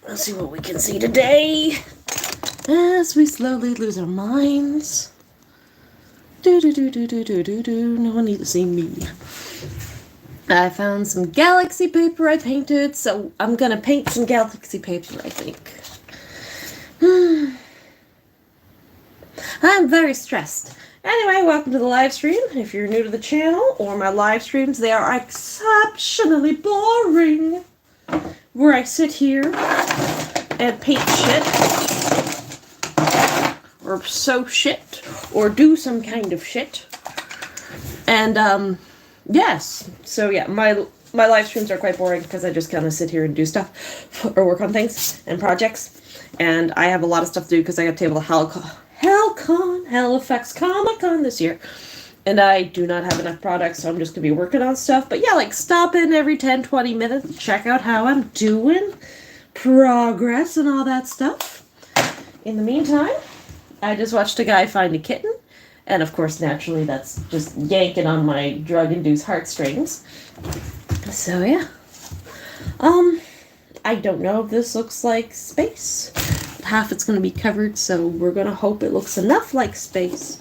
Let's see what we can see today as we slowly lose our minds. No one needs to see me. I found some galaxy paper I painted, so I'm gonna paint some galaxy paper, I think. I'm very stressed. Anyway, welcome to the live stream. If you're new to the channel or my live streams, they are exceptionally boring. Where I sit here and paint shit, or sew shit, or do some kind of shit. And, yes. So, yeah, my live streams are quite boring because I just kind of sit here and do stuff, or work on things and projects. And I have a lot of stuff to do because I got to table the Halifax Comic Con this year. And I do not have enough products, so I'm just going to be working on stuff. But yeah, like, stop in every 10, 20 minutes, check out how I'm doing, progress, and all that stuff. In the meantime, I just watched a guy find a kitten. And of course, naturally, that's just yanking on my drug-induced heartstrings. So yeah. I don't know if this looks like space. Half it's going to be covered, so we're going to hope it looks enough like space.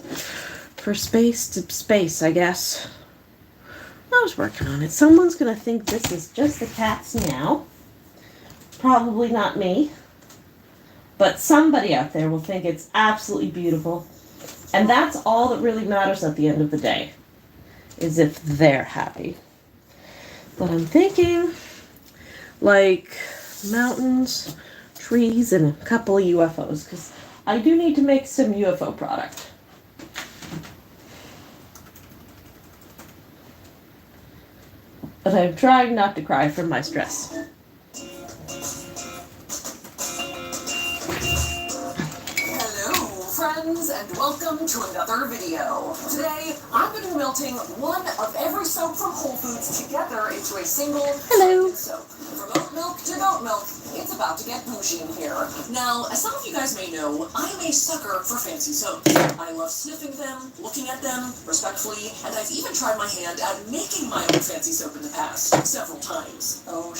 For space to space, I guess. I was working on it. Someone's going to think this is just a cat's meow. Probably not me. But somebody out there will think it's absolutely beautiful. And that's all that really matters at the end of the day. Is if they're happy. But I'm thinking, like, mountains, trees, and a couple of UFOs. Because I do need to make some UFO product. But I'm trying not to cry from my stress. Friends, and welcome to another video. Today, I'm going to be melting one of every soap from Whole Foods together into a single soap. From oat milk to goat milk, it's about to get bougie in here. Now, as some of you guys may know, I'm a sucker for fancy soaps. I love sniffing them, looking at them, respectfully, and I've even tried my hand at making my own fancy soap in the past, several times. And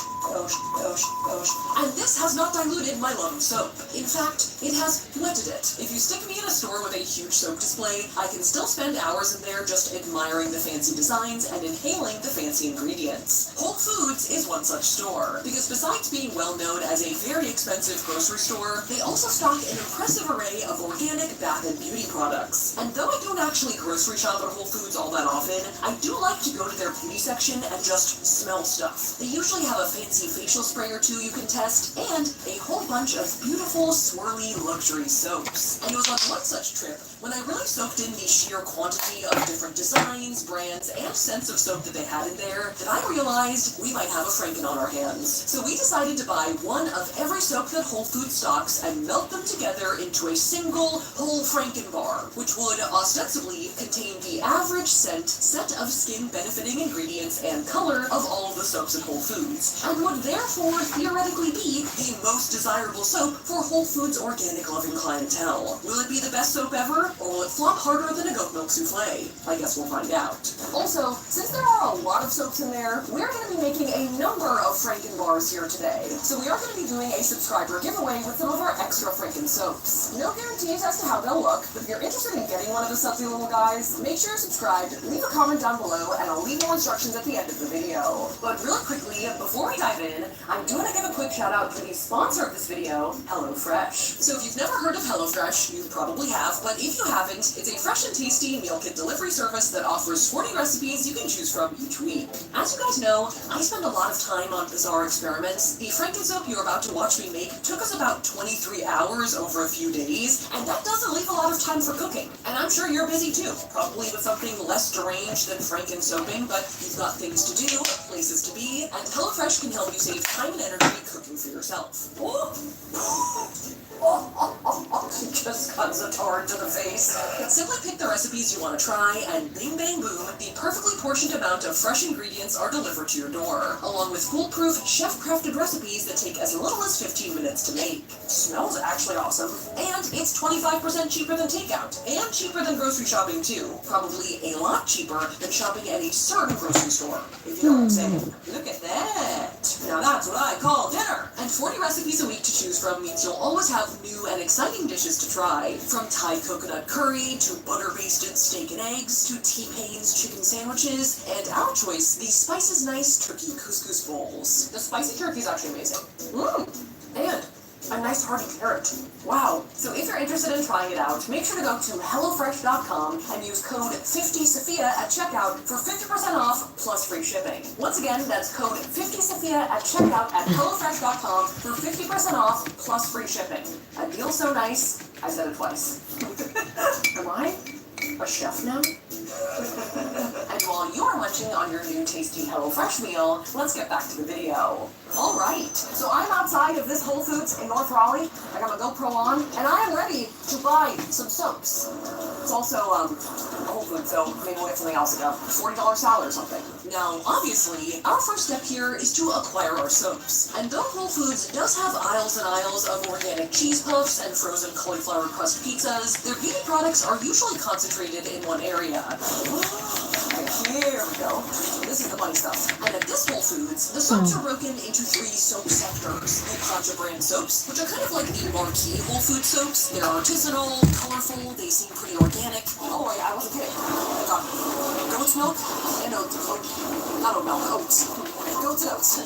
this has not diluted my love of soap. In fact, it has wetted it. If you stick me in a store with a huge soap display, I can still spend hours in there just admiring the fancy designs and inhaling the fancy ingredients. Whole Foods is one such store, because besides being well known as a very expensive grocery store, they also stock an impressive array of organic bath and beauty products. And though I don't actually grocery shop at Whole Foods all that often, I do like to go to their beauty section and just smell stuff. They usually have a fancy facial spray or two you can test, and a whole bunch of beautiful, swirly luxury soaps. And it was on one such trip when I really soaked in the sheer quantity of different designs, brands, and scents of soap that they had in there that I realized we might have a Franken on our hands. So we decided to buy one of every soap that Whole Foods stocks and melt them together into a single whole Franken bar, which would ostensibly contain the average scent, set of skin-benefiting ingredients, and color of all of the soaps at Whole Foods, and would therefore theoretically be the most desirable soap for Whole Foods organic-loving clientele. Will it be the best soap ever? Or will it flop harder than a goat milk souffle? I guess we'll find out. Also, since there are a lot of soaps in there, we're going to be making a number of Franken bars here today. So we are going to be doing a subscriber giveaway with some of our extra Franken soaps. No guarantees as to how they'll look, but if you're interested in getting one of the sudsy little guys, make sure you're subscribed, leave a comment down below, and I'll leave more instructions at the end of the video. But really quickly, before we dive in, I'm going to give a quick shout out to the sponsor of this video, HelloFresh. So if you've never heard of HelloFresh, you probably have, but if you haven't, it's a fresh and tasty meal kit delivery service that offers 40 recipes you can choose from each week. As you guys know, I spend a lot of time on bizarre experiments. The Franken soap you're about to watch me make took us about 23 hours over a few days, and that doesn't leave a lot of time for cooking. And I'm sure you're busy too, probably with something less deranged than Franken soaping, but you've got things to do, places to be, and HelloFresh can help you save time and energy cooking for yourself. Just got Zatar to the face. Simply pick the recipes you want to try, and bing bang boom, the perfectly portioned amount of fresh ingredients are delivered to your door, along with foolproof, chef-crafted recipes that take as little as 15 minutes to make. Smells actually awesome. And it's 25% cheaper than takeout, and cheaper than grocery shopping too. Probably a lot cheaper than shopping at a certain grocery store, if you know what I'm saying. Look at that. Now that's what I call dinner. And 40 recipes a week to choose from means you'll always have new and exciting dishes to try. From Thai coconut curry, to butter-basted steak and eggs, to T-Pain's chicken sandwiches, and our choice, the Spices Nice turkey couscous bowls. The spicy turkey is actually amazing. And a nice hearty carrot. Wow. So if you're interested in trying it out, make sure to go to HelloFresh.com and use code 50Sophia at checkout for 50% off plus free shipping. Once again, that's code 50Sophia at checkout at HelloFresh.com for 50% off plus free shipping. A deal so nice, I said it twice. Am I a chef now? And while you're munching on your new tasty HelloFresh meal, let's get back to the video. Alright, so I'm outside of this Whole Foods in North Raleigh. I got my GoPro on, and I am ready to buy some soaps. It's also a Whole Foods, so maybe we'll get something else, like a $40 salad or something. Now, obviously, our first step here is to acquire our soaps. And though Whole Foods does have aisles and aisles of organic cheese puffs and frozen cauliflower crust pizzas, their beauty products are usually concentrated in one area. Here we go. This is the money stuff. And at this Whole Foods, the soaps are broken into 3 soap sectors. The Concha brand soaps, which are kind of like the marquee Whole Foods soaps. They're artisanal, colorful, they seem pretty organic. Oh yeah, I wasn't kidding. I got goat's milk and oats. Not oat milk, oats. Goat's and oats.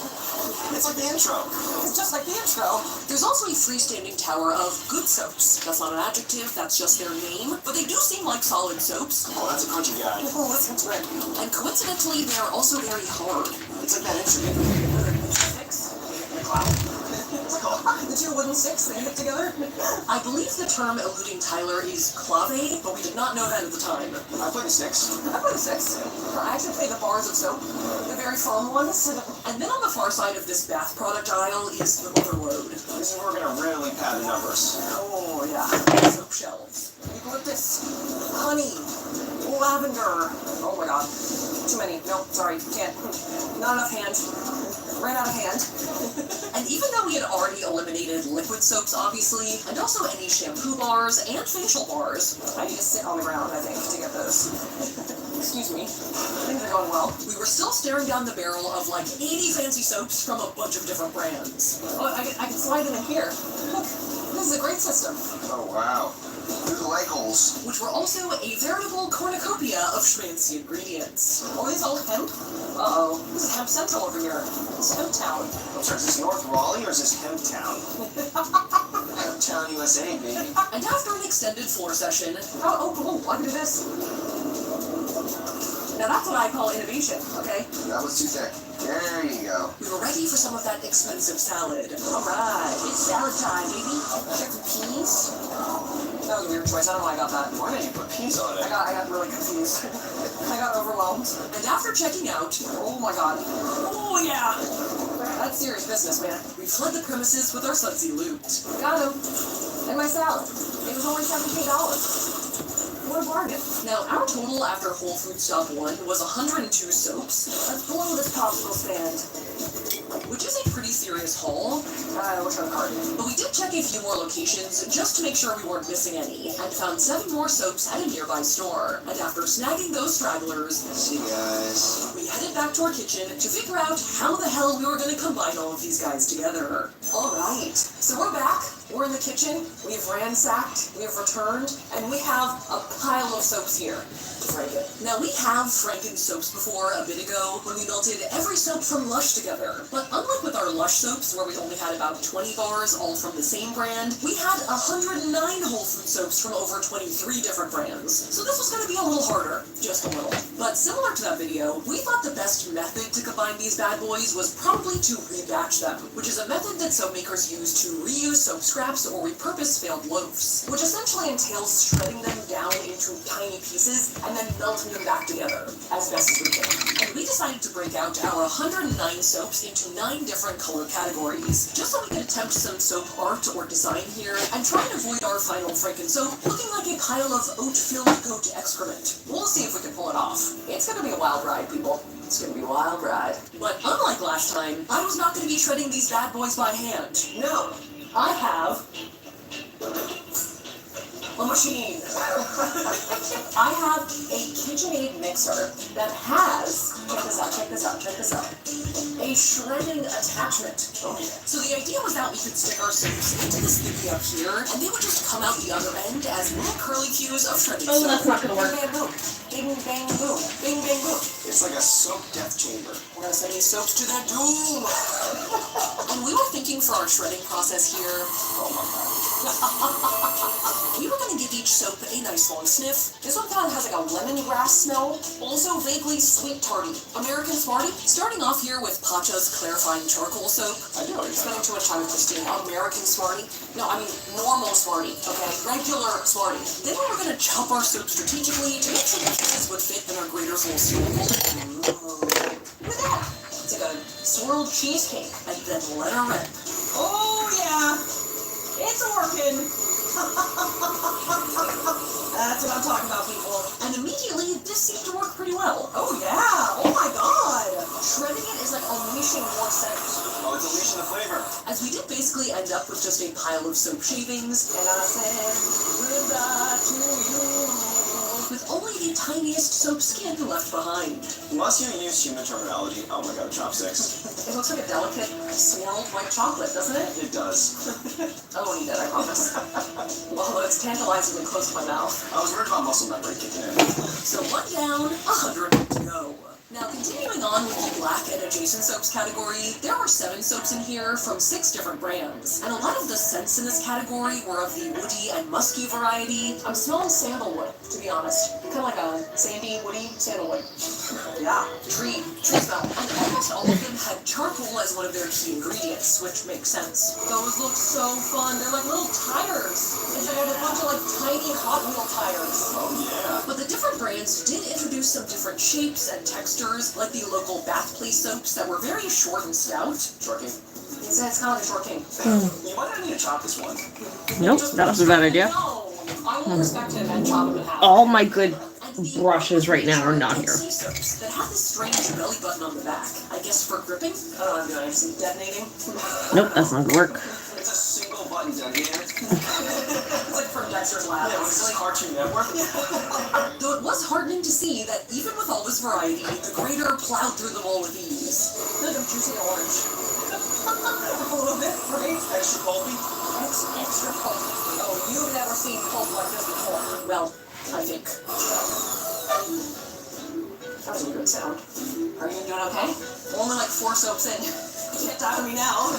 It's like the intro. It's just like the intro. There's also a freestanding tower of good soaps. That's not an adjective, that's just their name. But they do seem like solid soaps. Oh, that's a crunchy guy. Oh, listen to it. And coincidentally, they're also very hard. It's like that instrument. Sticks? Wow. The 2 wooden sticks they hit together? I believe the term eluding Tyler is clave, but we did not know that at the time. I play the sticks. I play the sticks. I actually play the bars of soap, the very firm ones. And then on the far side of this bath product aisle is the motherload. This is where we're gonna really pad the numbers. Oh yeah, soap shelves. Eucalyptus, honey, lavender. Oh my god, too many. Nope, sorry, can't. Not enough hand. Ran out of hand. And even though we had already eliminated liquid soaps, obviously, and also any shampoo bars and facial bars, I need to sit on the ground, I think, to get those. Excuse me. Things are going well. We were still staring down the barrel of like 80 fancy soaps from a bunch of different brands. Oh, I can slide them in here. Look, this is a great system. Oh, wow. Through the leg holes. Which were also a veritable cornucopia of schmancy ingredients. Oh, these all hemp? Uh-oh. This is Hemp Central over here. It's Hemp Town. I'm sorry, is this North Raleigh or is this Hemp Town? Hemp Town, USA, baby. And after an extended floor session... Oh, I can do this. Now that's what I call innovation, okay? That was too thick. There you go. We were ready for some of that expensive salad. Alright, it's salad time, baby. Check the peas. That was a weird choice. I don't know why I got that. Why did you put peas on it? I got really confused. I got overwhelmed. And after checking out, oh my god. Oh yeah! That's serious business, man. We fled the premises with our sudsy loot. Got him. And my salad. It was only $17. What a bargain. Now, our total after Whole Foods Stop 1 was 102 soaps. That's below this popsicle stand. Which is a pretty serious haul. I wish I had a card. But we did check a few more locations just to make sure we weren't missing any, and found 7 more soaps at a nearby store. And after snagging those stragglers, See you guys. we headed back to our kitchen to figure out how the hell we were going to combine all of these guys together. Alright, so we're back. We're in the kitchen. We've ransacked. We've returned. And we have a pile of soaps here. Franken. Now, we have Franken soaps before a bit ago when we melted every soap from Lush together. But unlike with our Lush soaps, where we only had about 20 bars, all from the same brand, we had 109 Whole Food soaps from over 23 different brands. So this was going to be a little harder. Just a little. But similar to that video, we thought the best method to combine these bad boys was probably to rebatch them, which is a method that soap makers use to reuse soap scraps or repurpose failed loaves, which essentially entails shredding them down into tiny pieces and then melting them back together as best as we can. And we decided to break out our 109 soaps into 9 different color categories, just so we could attempt some soap art or design here, and try and avoid our final Franken soap looking like a pile of oat-filled goat excrement. We'll see if we can pull it off. It's gonna be a wild ride, people. It's gonna be a wild ride. But unlike last time, I was not gonna be shredding these bad boys by hand. No, I have a machine. I have a KitchenAid mixer that has, check this out, a shredding attachment. Oh yeah. So the idea was that we could stick our soaps into this thingy up here, and they would just come out the other end as little curly cues of shredding Oh, soap. that's not gonna work. Bing, bang, boom. Bing, bang, boom. Bing, bang, boom. It's like a soap death chamber. We're gonna send these soaps to their doom. And we were thinking for our shredding process here, Oh my god. we were gonna give each soap a nice long sniff. This one kind of has like a lemongrass smell, also vaguely sweet tarty. American Smartie. Starting off here with Pacha's clarifying charcoal soap. I know. Spending too much time with Christine. American Smartie. No, I mean normal Smartie. Okay, regular Smartie. Then we were gonna chop our soap strategically to make sure the pieces would fit in our grater's little circle. Look at that. It's like a swirled cheesecake, and then let her rip. Oh yeah, it's working. That's what I'm talking about, people. And immediately, this seemed to work pretty well. Oh yeah, oh my god. Shredding it is like unleashing more scent. Oh, it's unleashing the flavor. As we did basically end up with just a pile of soap shavings, and I said goodbye to you, with only the tiniest soap skin left behind. Unless you use human terminology. Oh my god, chopsticks. It looks like a delicate swirled white chocolate, doesn't it? It does. I won't eat it, I promise. Although it's tantalizingly close to my mouth. I was worried about muscle memory kicking in. So 1 down, 100 to go. Now, continuing on with the black and adjacent soaps category, there were 7 soaps in here from 6 different brands. And a lot of the scents in this category were of the woody and musky variety. I'm smelling sandalwood, to be honest. Kind of like a sandy, woody sandalwood. Yeah, tree smell. And almost all of them had charcoal as one of their key ingredients, which makes sense. Those look so fun. They're like little tires. It's like a bunch of like tiny Hot Wheel tires. Oh yeah. But the different brands did introduce some different shapes and textures, like the local Bath Place soaps that were very short and stout. Short king. It's kind of like a short king. You might not need to chop this one. Nope, that was a bad idea. No, I will respect him and chop him in half. All my good And the brushes right now are not here. sea soaps that have this strange belly button on the back. I guess for gripping? I don't know, I'm doing some detonating. Nope, that's not gonna work. It's a single button detonator. It's like from Dexter's Lab. Yeah, it's like Cartoon Network. Though it was heartening to see that even with all this variety, the grater plowed through them all with ease. Look at juicy orange. A little bit, right? Extra pulpy. Extra pulp. Oh, you've never seen pulp like this before. Well, I think. That was a weird sound. Are you doing okay? Only like 4 soaps in. You can't die to me now.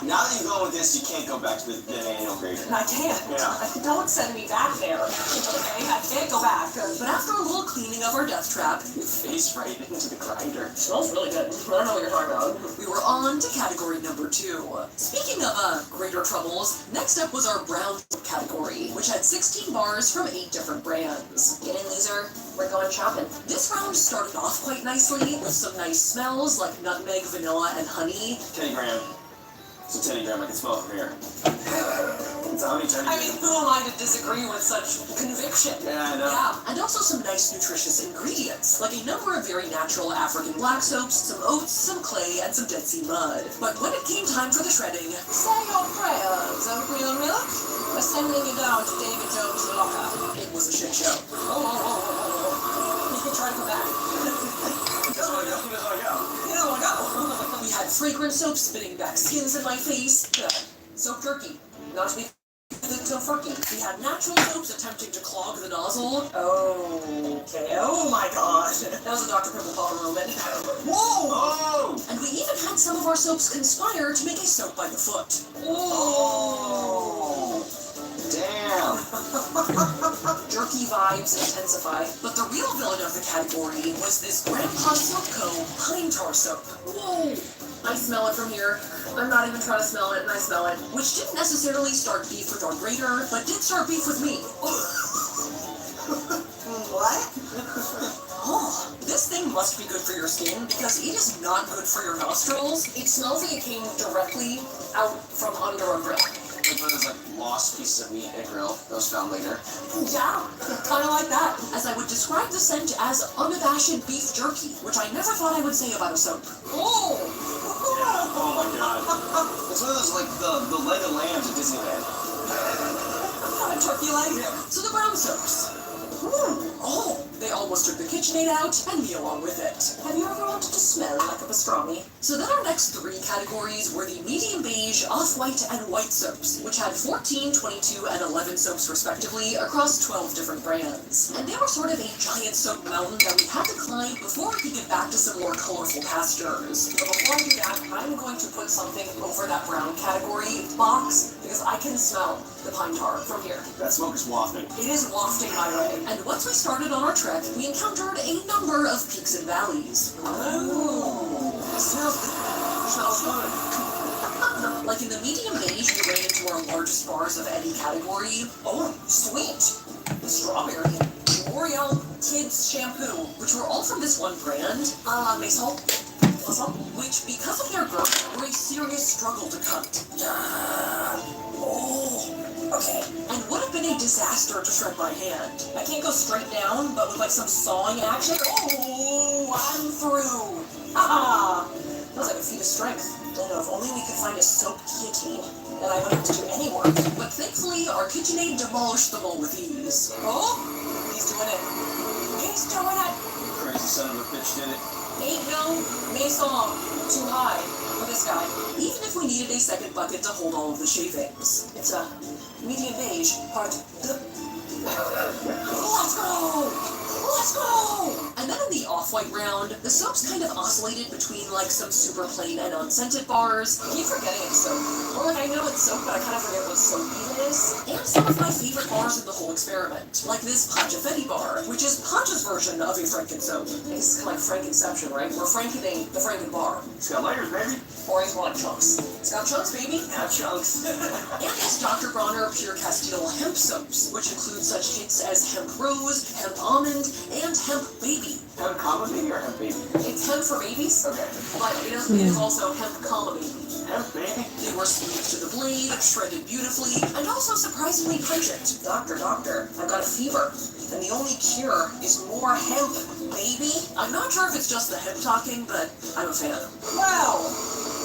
Now that you go with this, you can't go back to the manual grater. I can't. Yeah. Don't send me back there. Okay, I can't go back. But after a little cleaning of our death trap, You face right into the grinder. smells really good. I don't know what you're talking about. We were on to category number 2. Speaking of greater troubles, next up was our brown soap category, which had 16 bars from 8 different brands. Get in, loser. We're going shopping. This round started off quite nicely with some nice smells like nutmeg, vanilla, and honey. Teddy Graham. It's a Teddy Graham. I can smell it from here. It's a honey Teddy I mean, Graham. who am I to disagree with such conviction? Yeah, I know. Yeah, and also some nice nutritious ingredients, like a number of very natural African black soaps, some oats, some clay, and some Dead Sea mud. But when it came time for the shredding, say your prayers, open your milk. We're sending you down to David Jones' locker. It was a shit show. You can try to come back. He doesn't want to go. He doesn't want to go. You don't want to go. We had fragrant soap spitting back skins in my face. Soap jerky. Not to be tofurkey. We had natural soaps attempting to clog the nozzle. Okay. Oh my gosh. That was a Dr. Pimple Popper moment. Whoa! Oh! And we even had some of our soaps conspire to make a soap by the foot. Oh! Damn! Jerky vibes intensify. But the real villain of the category was this Grandpa Soap Co. Pine Tar Soap. Whoa! I smell it from here. I'm not even trying to smell it, and I smell it. Which didn't necessarily start beef with our grater, but did start beef with me. What? Oh, this thing must be good for your skin because it is not good for your nostrils. It smells like it came directly out from under a grill. Like one of those like lost pieces of meat in a grill that was found later. Yeah, kind of like that. As I would describe the scent as unabashed beef jerky, which I never thought I would say about a soap. Oh! Oh my god. It's one of those like the leg of lambs at Disneyland. A turkey leg. So the brown soaps. Oh, they almost took the KitchenAid out and me along with it. Have you ever wanted to smell like a pastrami? So then our next three categories were the medium beige, off-white, and white soaps, which had 14, 22, and 11 soaps respectively across 12 different brands. And they were sort of a giant soap mountain that we had to climb before we could get back to some more colorful pastures. But before I do that, I'm going to put something over that brown category box because I can smell the pine tar from here. That smoke is wafting. It is wafting my way. And once we started on our trek, we encountered a number of peaks and valleys. Oh, it smells good. It smells good. Like in the medium beige, we ran into our largest bars of any category. Oh, sweet! The strawberry, L'Oreal Kids Shampoo, which were all from this one brand, Maison, which, because of their girth, were a serious struggle to cut. Okay. And would have been a disaster to shred by hand. I can't go straight down, but with like some sawing action, oh, I'm through. Haha. That was like a feat of strength. And if only we could find a soap guillotine, then I wouldn't have to do any work. But thankfully, our KitchenAid demolished them all with ease. Oh, he's doing it. He's doing it. Crazy son of a bitch did it. Ain't no Maison too high for this guy. Even if we needed a second bucket to hold all of the shavings. It's a medium beige, part the... Let's go! Let's go! And then in the off-white round, the soaps kind of oscillated between like some super plain and unscented bars. I keep forgetting it's soap. Or like I know it's soap, but I kind of forget what soap even is. And some of my favorite bars in the whole experiment. Like this Pacha Fetty bar, which is Pacha's version of a Franken soap. It's kind of like Frankenception, right? We're Frankening the Franken bar. It's got layers, baby. Or he's more like chunks. It's got chunks, baby. Got chunks. And it's Dr. Bronner Pure Castile hemp soaps, which include such hits as hemp rose, hemp almond, and hemp baby. Hemp comma baby or hemp baby? It's hemp for babies, Okay. but it is also hemp comma baby. Hemp baby? They were smooth to the blade, shredded beautifully, and also surprisingly pungent. Doctor, I've got a fever, and the only cure is more hemp, baby. I'm not sure if it's just the hemp talking, but I'm a fan. Wow!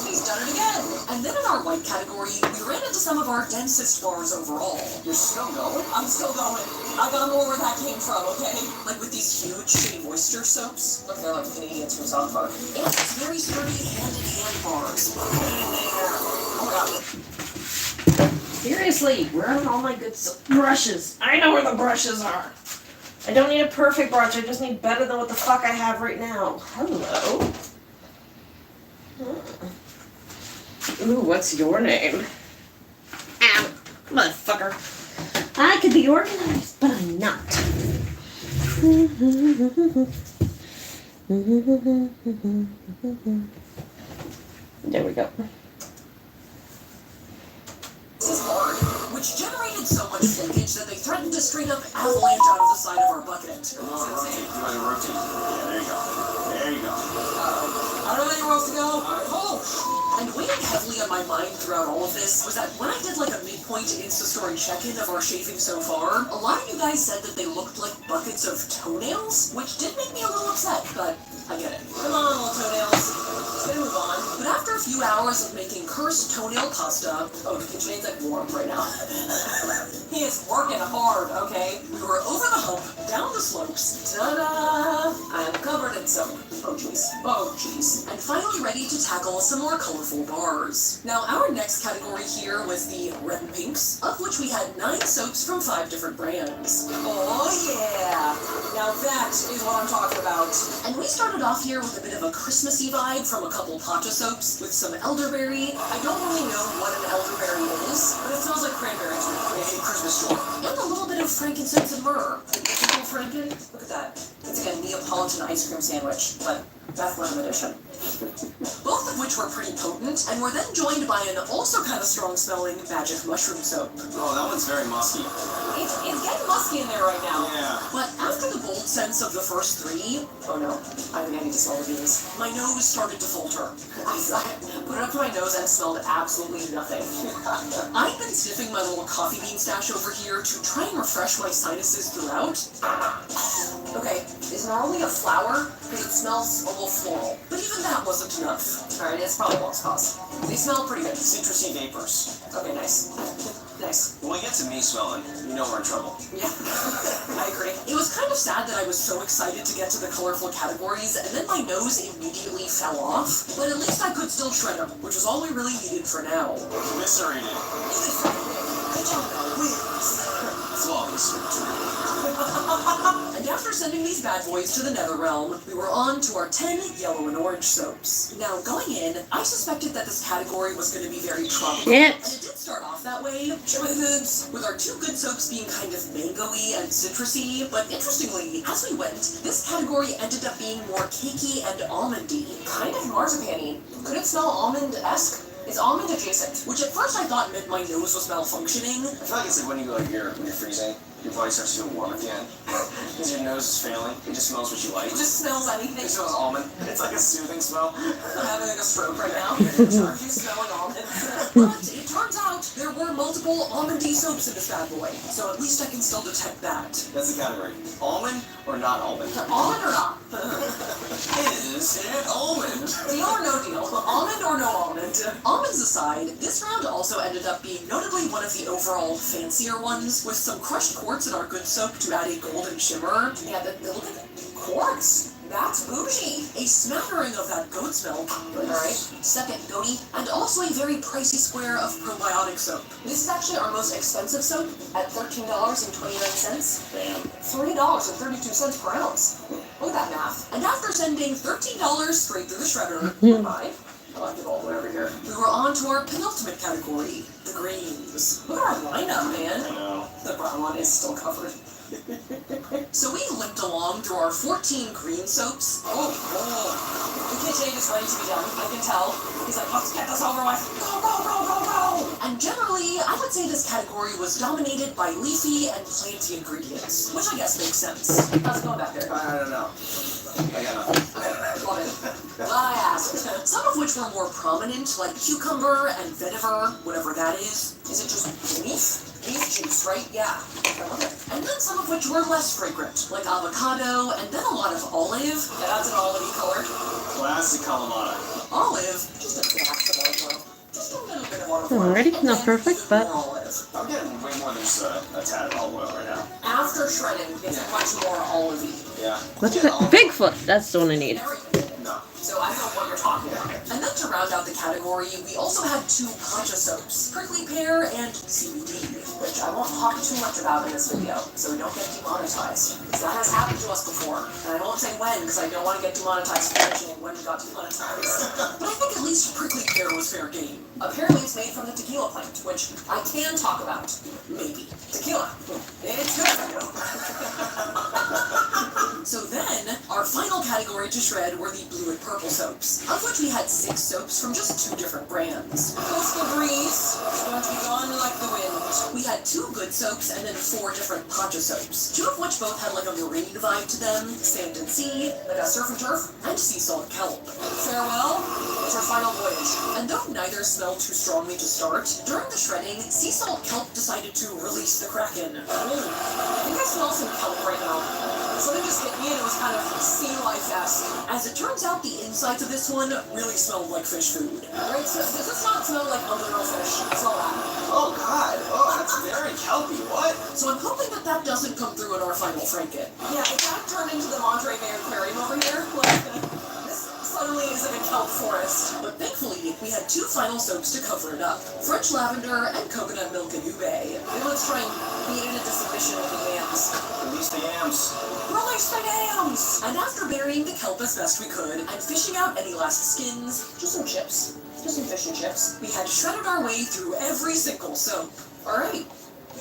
He's done it again! And then in our white category, we ran into some of our densest bars overall. You're still going? I'm still going. I gotta know where that came from, okay? Like with these huge Shea Moisture soaps. Look, they're like Canadians from South Park. And these very sturdy hand-in-hand bars. Oh my god. Seriously, where are all my good brushes? I know where the brushes are. I don't need a perfect brush, I just need better than what the fuck I have right now. Hello. Ooh, what's your name? Ow, motherfucker. I could be organized, but I'm not. There we go. This is hard, which generated so much slickage that they threatened to straight up avalanche out of the side of our bucket. Come on, rotate. You want to rotate? Yeah, there you go. There you go. I don't know anywhere else to go. Oh! And weighing heavily on my mind throughout all of this was that when I did like a midpoint Insta-story check-in of our shaving so far, a lot of you guys said that they looked like buckets of toenails, which did make me a little upset, but I get it. Come on, little toenails. Let's get a move on. But after a few hours of making cursed toenail pasta, oh, the KitchenAid's like warm right now. He is working hard, okay? We were over the hump, down the slopes, ta-da! I'm covered in soap. Oh jeez. Oh jeez. And finally ready to tackle some more colorful bars. Now our next category here was the red and pinks, of which we had 9 soaps from 5 different brands. Oh yeah! Now that is what I'm talking about. And we started off here with a bit of a Christmassy vibe from a couple Pacha soaps with some elderberry. I don't really know what an elderberry is, but it smells like cranberry to me. Maybe Christmas store. And a little bit of frankincense and myrrh. Typical Franken. Look at that. It's like a Neapolitan ice cream sandwich, but Bethlehem edition. Both of which were pretty potent, and were then joined by an also kind of strong-smelling magic mushroom soap. Oh, that one's very musky. It's getting musky in there right now. Yeah. But after the bold scents of the first 3, oh no, I think I need to smell the beans. My nose started to falter. I put it up to my nose and smelled absolutely nothing. I've been sniffing my little coffee bean stash over here to try and refresh my sinuses throughout. Okay, it's not only a flower, because it smells a little floral, but even that wasn't enough. Alright, it's probably lost cause. They smell pretty good. Citrusy vapors. Okay, nice. Nice. When we get to me smelling, you know we're in trouble. Yeah, I agree. It was kind of sad that I was so excited to get to the colorful categories, and then my nose immediately fell off. But at least I could still shred them, which was all we really needed for now. Eviscerated. Good job, wins. Flawless. And after sending these bad boys to the Netherrealm, we were on to our 10 yellow and orange soaps. Now, going in, I suspected that this category was going to be very tropical. Shit. And it did start off that way, with our 2 good soaps being kind of mango-y and citrusy, but interestingly, as we went, this category ended up being more cakey and almondy. Kind of marzipan-y. Could it smell almond-esque? It's almond adjacent, which at first I thought meant my nose was malfunctioning. I feel like it's like when you go when you're freezing, your body starts to feel warm at the end. Because your nose is failing. It just smells what you like. It just smells anything. It smells almond. It's like a soothing smell. I'm having like a stroke right now. Are you smelling almond? But it turns out there were multiple almondy soaps in this bad boy, so at least I can still detect that. That's the category. Almond or not almond? Almond or not? Is it almond? Deal or no deal? Almond or no almond? Almonds aside, this round also ended up being notably one of the overall fancier ones, with some crushed quartz in our good soap to add a golden shimmer. Yeah, look at the quartz. That's bougie. A smattering of that goat's milk. Alright. Second, goaty. And also a very pricey square of probiotic soap. This is actually our most expensive soap at $13.29. Bam. $3.32 per ounce. Look at that math. And after sending $13 straight through the shredder, goodbye. I like it all the way over here. We were on to our penultimate category, the greens. Look at our lineup, man. I know. The brown one is still covered. So we limped along through our 14 green soaps. Oh. The KitchenAid is ready to be done, I can tell. He's like, let's get this over with. Go. And generally, I would say this category was dominated by leafy and planty ingredients, which I guess makes sense. How's it going back there? I don't know. I got nothing. Love it. Glad I asked. Some of which were more prominent, like cucumber and vetiver, whatever that is. Is it just leaf? Leaf juice, right? Yeah. Okay. And then some of which were less fragrant, like avocado, and then a lot of olive. Yeah, that's an olivey color. Classic Kalamata. Olive, just a dash of olive. Just a little bit of olive oil. Alright, And not then perfect, but- more olive. I'm getting way more than just a tad of olive oil right now. After shredding, it's much more olivey. Yeah. What's Yeah, it? Bigfoot. That's the one I need. Everything. No. So I know what you're talking about. And then to round out the category, we also had 2 pacha soaps, prickly pear and CBD, which I won't talk too much about in this video, so we don't get demonetized. Because that has happened to us before. And I won't say when, because I don't want to get demonetized for mentioning when we got demonetized. But I think at least prickly pear was fair game. Apparently it's made from the tequila plant, which I can talk about. Maybe. Tequila. It's good for you. So then, our final category to shred were the blue and purple soaps, of which we had 6 soaps from just 2 different brands. Coastal Breeze, it's going to be gone like the wind. We had 2 good soaps and then 4 different pacha soaps, 2 of which both had like a marine vibe to them, sand and sea, like a surf and turf, and sea salt kelp. Farewell, it's our final voyage. And though neither smelled too strongly to start, during the shredding, sea salt kelp decided to release the kraken. I think I smell some kelp right now. Something just hit me and it was kind of sea life-esque. As it turns out, the insides of this one really smelled like fish food. Right, so does this not smell like underwater fish? Smell that. Oh god. Oh, that's very kelpy. What? So I'm hoping that that doesn't come through in our final Franken. Yeah, if that turned into the Monterey Bay Aquarium over here, this suddenly is like a kelp forest. But thankfully, we had 2 final soaps to cover it up. French lavender and coconut milk and ube. Maybe let's try and beat it into submission with the yams. Release the yams. Release the yams! And after burying the kelp as best we could, and fishing out any last skins, just some chips. Just some fish and chips. We had shredded our way through every single soap. Alright,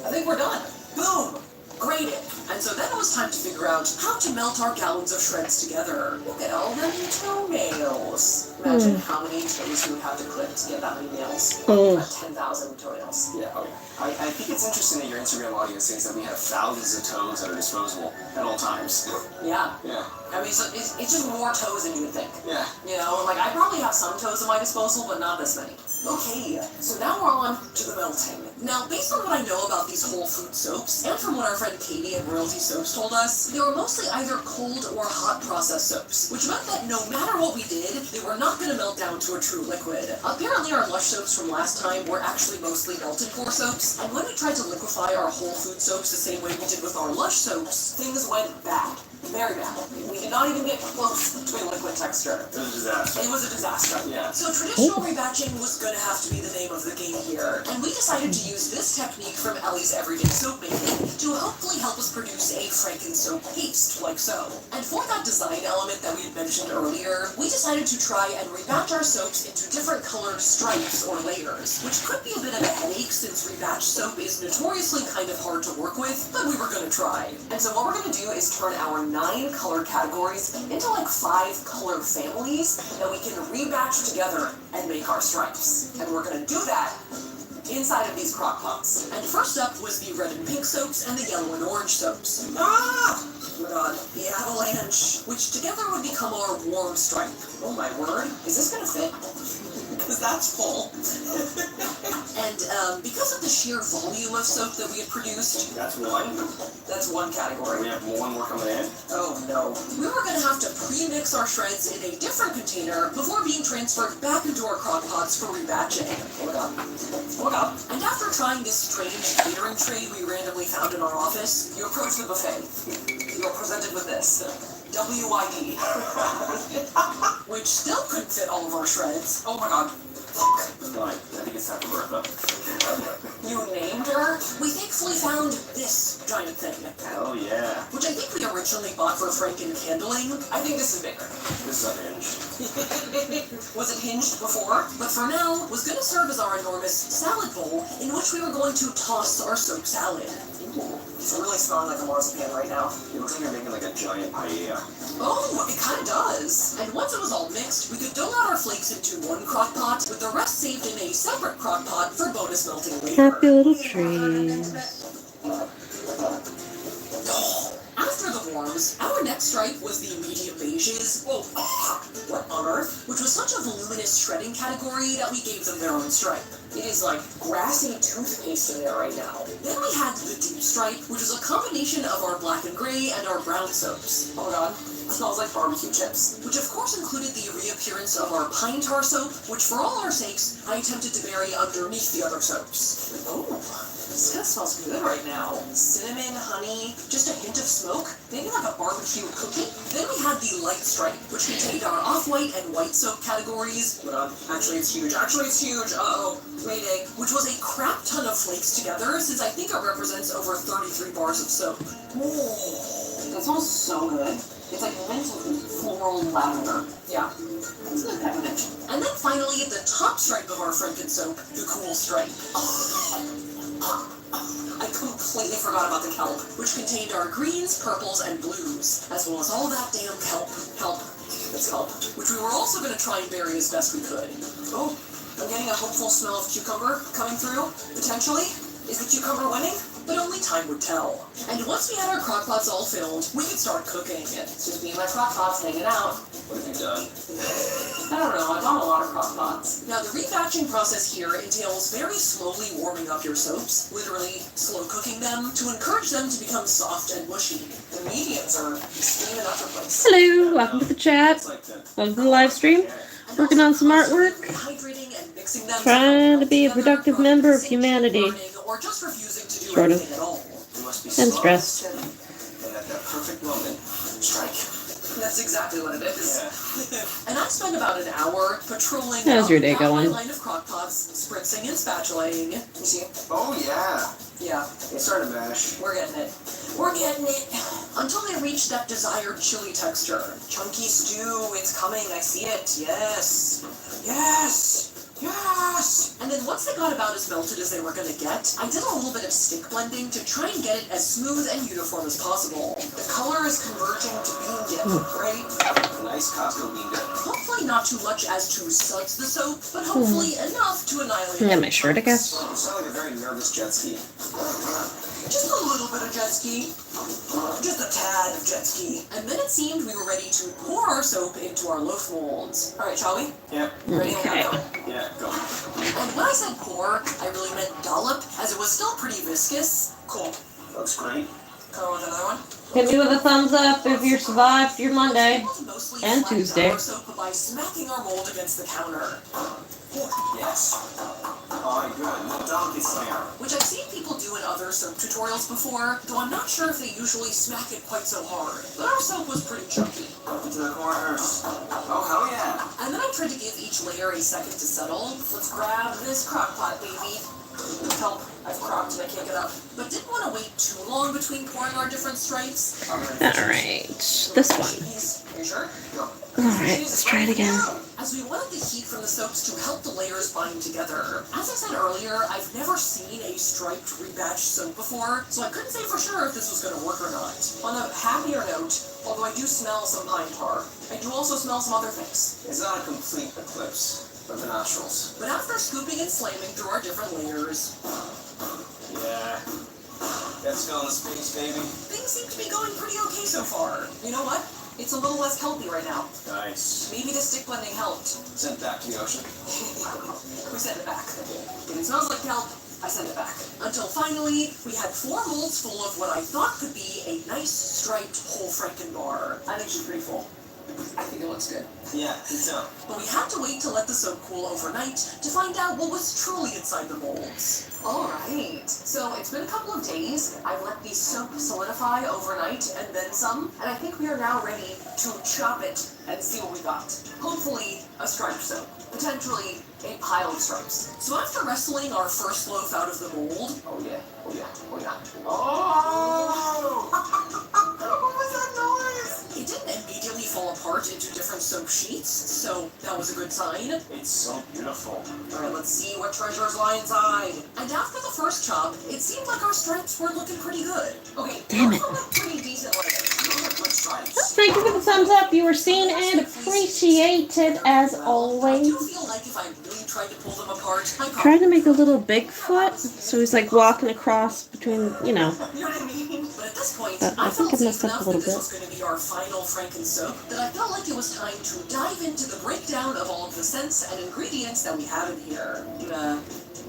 I think we're done. Boom! Graded. And so then it was time to figure out how to melt our gallons of shreds together. Look at all them toenails. Imagine how many toes you would have to clip to get that many nails. Oh. About 10,000 toenails. Yeah, oh yeah. I think it's interesting that your Instagram audience thinks that we have thousands of toes that are disposable at all times. Yeah. Yeah. I mean, so it's just more toes than you would think. Yeah. You know, like I probably have some toes at my disposal, but not this many. Okay, so now we're on to the melting. Now, based on what I know about these whole food soaps, and from what our friend Katie at Royalty Soaps told us, they were mostly either cold or hot process soaps, which meant that no matter what we did, they were not going to melt down to a true liquid. Apparently, our Lush soaps from last time were actually mostly melted core soaps, and when we tried to liquefy our whole food soaps the same way we did with our Lush soaps, things went bad. Very bad. We did not even get close to a liquid texture. It was a disaster. It was a disaster. Yeah. So traditional rebatching was going to have to be the name of the game here, and we decided to use this technique from Ellie's Everyday Soap Making to hopefully help us produce a Franken soap paste, like so. And for that design element that we had mentioned earlier, we decided to try and rebatch our soaps into different colored stripes or layers, which could be a bit of a headache since rebatch soap is notoriously kind of hard to work with, but we were going to try. And so what we're going to do is turn our 9 color categories into like 5 color families that we can rebatch together and make our stripes. And we're going to do that inside of these crock pots. And first up was the red and pink soaps and the yellow and orange soaps. Ah! Oh my god, the avalanche, which together would become our warm stripe. Oh my word, is this going to fit? Because that's full. And because of the sheer volume of soap that we had produced, That's one. that's one category. We have one more coming in. Oh no. We were going to have to pre-mix our shreds in a different container before being transferred back into our crock pots for rebatching. Look up. Look up. And after trying this strange catering tray we randomly found in our office, you approach the buffet. You're presented with this. WYD. Which still couldn't fit all of our shreds. Oh my god. Fuck. Fine. I think it's time for Bertha. You named her? We thankfully found this giant thing. Hell yeah. Which I think we originally bought for Franken candling. I think this is bigger. This is unhinged. Was it hinged before? But for now, was going to serve as our enormous salad bowl in which we were going to toss our soap salad. Ooh, it's really smelling like a marzipan right now. It looks like you're making like a giant paella. Oh, it kind of does. And once it was all mixed, we could dole out our flakes into one crock pot, with the rest saved in a separate crock pot for bonus melting later. Happy little trees. After the warms, our next stripe was the medium beiges. Whoa, what on earth? Which was such a voluminous shredding category that we gave them their own stripe. It is like grassy toothpaste in there right now. Then we had the deep stripe, which was a combination of our black and gray and our brown soaps. Oh my god, it smells like barbecue chips. Which of course included the reappearance of our pine tar soap, which for all our sakes, I attempted to bury underneath the other soaps. Oh. This kind of smells good right now. Cinnamon, honey, just a hint of smoke, maybe like a barbecue cookie. Then we had the light stripe, which contained our off-white and white soap categories. But actually it's huge. Uh-oh. Mayday. Which was a crap ton of flakes together, since I think it represents over 33 bars of soap. Ooh, that smells so good. It's like mint and floral lavender. Yeah. It's good peppermint. And then finally, the top stripe of our Franken soap, the cool stripe. I completely forgot about the kelp, which contained our greens, purples, and blues, as well as all that damn kelp. It's kelp. Which we were also going to try and bury as best we could. Oh, I'm getting a hopeful smell of cucumber coming through, potentially. Is the cucumber winning? But only time would tell. And once we had our crock pots all filled, we could start cooking. It's just me and my crock pots hanging out. What have you done? I don't know, I've got a lot of crock pots. Now, the rebatching process here entails very slowly warming up your soaps, literally slow cooking them, to encourage them to become soft and mushy. The mediums are steaming up the place. Hello, welcome to the chat. It's like that. Welcome to the live stream. And Working on some also artwork. rehydrating and mixing them Trying to be a together, productive from member of safety, humanity. burning, or just refusing to do Sort of. anything at all. You must be And slow stressed. and steady. And at that perfect moment, strike. That's exactly what it is. Yeah. And I spent about an hour patrolling How's your day out my going? line of crock pots, spritzing and spatulaing. You see? Oh yeah. Yeah, It started to mash. we're getting it. We're getting it. Until they reach that desired chili texture. Chunky stew, it's coming, I see it. Yes. Yes. Yes! And then once they got about as melted as they were gonna get, I did a little bit of stick blending to try and get it as smooth and uniform as possible. The color is converging to bean dip, right? Nice Costco bean dip. Hopefully Hopefully not too much as to suds the soap, but hopefully enough to annihilate Yeah, it. my shirt, I guess. You sound like a very nervous jet ski. Just a little bit of jet ski. Just a tad of jet ski. And then it seemed we were ready to pour our soap into our loaf molds. Alright, shall we? Yeah. Ready? Okay. Yeah, go. And when I said pour, I really meant dollop, as it was still pretty viscous. Cool. Looks great. Go with another one. Hit me with a thumbs up if you survived your Monday. Able to mostly And flatten Tuesday. our soap by smacking our mold against the counter. Yes. Alright, good. No delicate snare. Which I've seen people do in other soap tutorials before, though I'm not sure if they usually smack it quite so hard. But our soap was pretty chunky. Into the corners. Oh, hell yeah. And then I tried to give each layer a second to settle. Let's grab this crock pot, baby. Help, I've crocked and I can't get up. But didn't want to wait too long between pouring our different stripes. Alright, this one. Are you sure? Go. Alright, let's try it again. As we wanted the heat from the soaps to help the layers bind together. As I said earlier, I've never seen a striped rebatch soap before, so I couldn't say for sure if this was going to work or not. On a happier note, although I do smell some pine tar, I do also smell some other things. It's not a complete eclipse of the nostrils. But after scooping and slamming through our different layers, Yeah. Got smell in the space, baby. things seem to be going pretty okay so far. You know what? It's a little less kelpy right now. Nice. Maybe the stick blending helped. Sent back to the ocean. We sent it back. If it smells like kelp, I send it back. Until finally, we had 4 molds full of what I thought could be a nice striped whole Franken bar. I think she's pretty full. I think it looks good. Yeah, it's up. But we had to wait to let the soap cool overnight to find out what was truly inside the molds. Alright, so it's been a couple of days. I've let the soap solidify overnight and then some, and I think we are now ready to chop it and see what we got. Hopefully, a striped soap. Potentially, a pile of stripes. So after wrestling our first loaf out of the mold... Oh yeah, oh yeah, oh yeah. Oh! What was that noise? It didn't immediately fall apart into different soap sheets, so that was a good sign. It's so beautiful. Alright, let's see what treasures lie inside. And after the first chop, it seemed like our stripes were looking pretty good. Okay, Damn it. those look pretty decent layers. Those are good stripes. Thank you for the thumbs up. You were seen and appreciated as I always. do feel like if I really tried to pull them apart, I probably... Trying to make a little Bigfoot, so he's like walking across between, you know. You know what I mean? But at this point, But I I think felt I messed safe up a enough little that this bit. was going to be our final Franken soap that I felt like it was time to dive into the breakdown of all of the scents and ingredients that we have in here.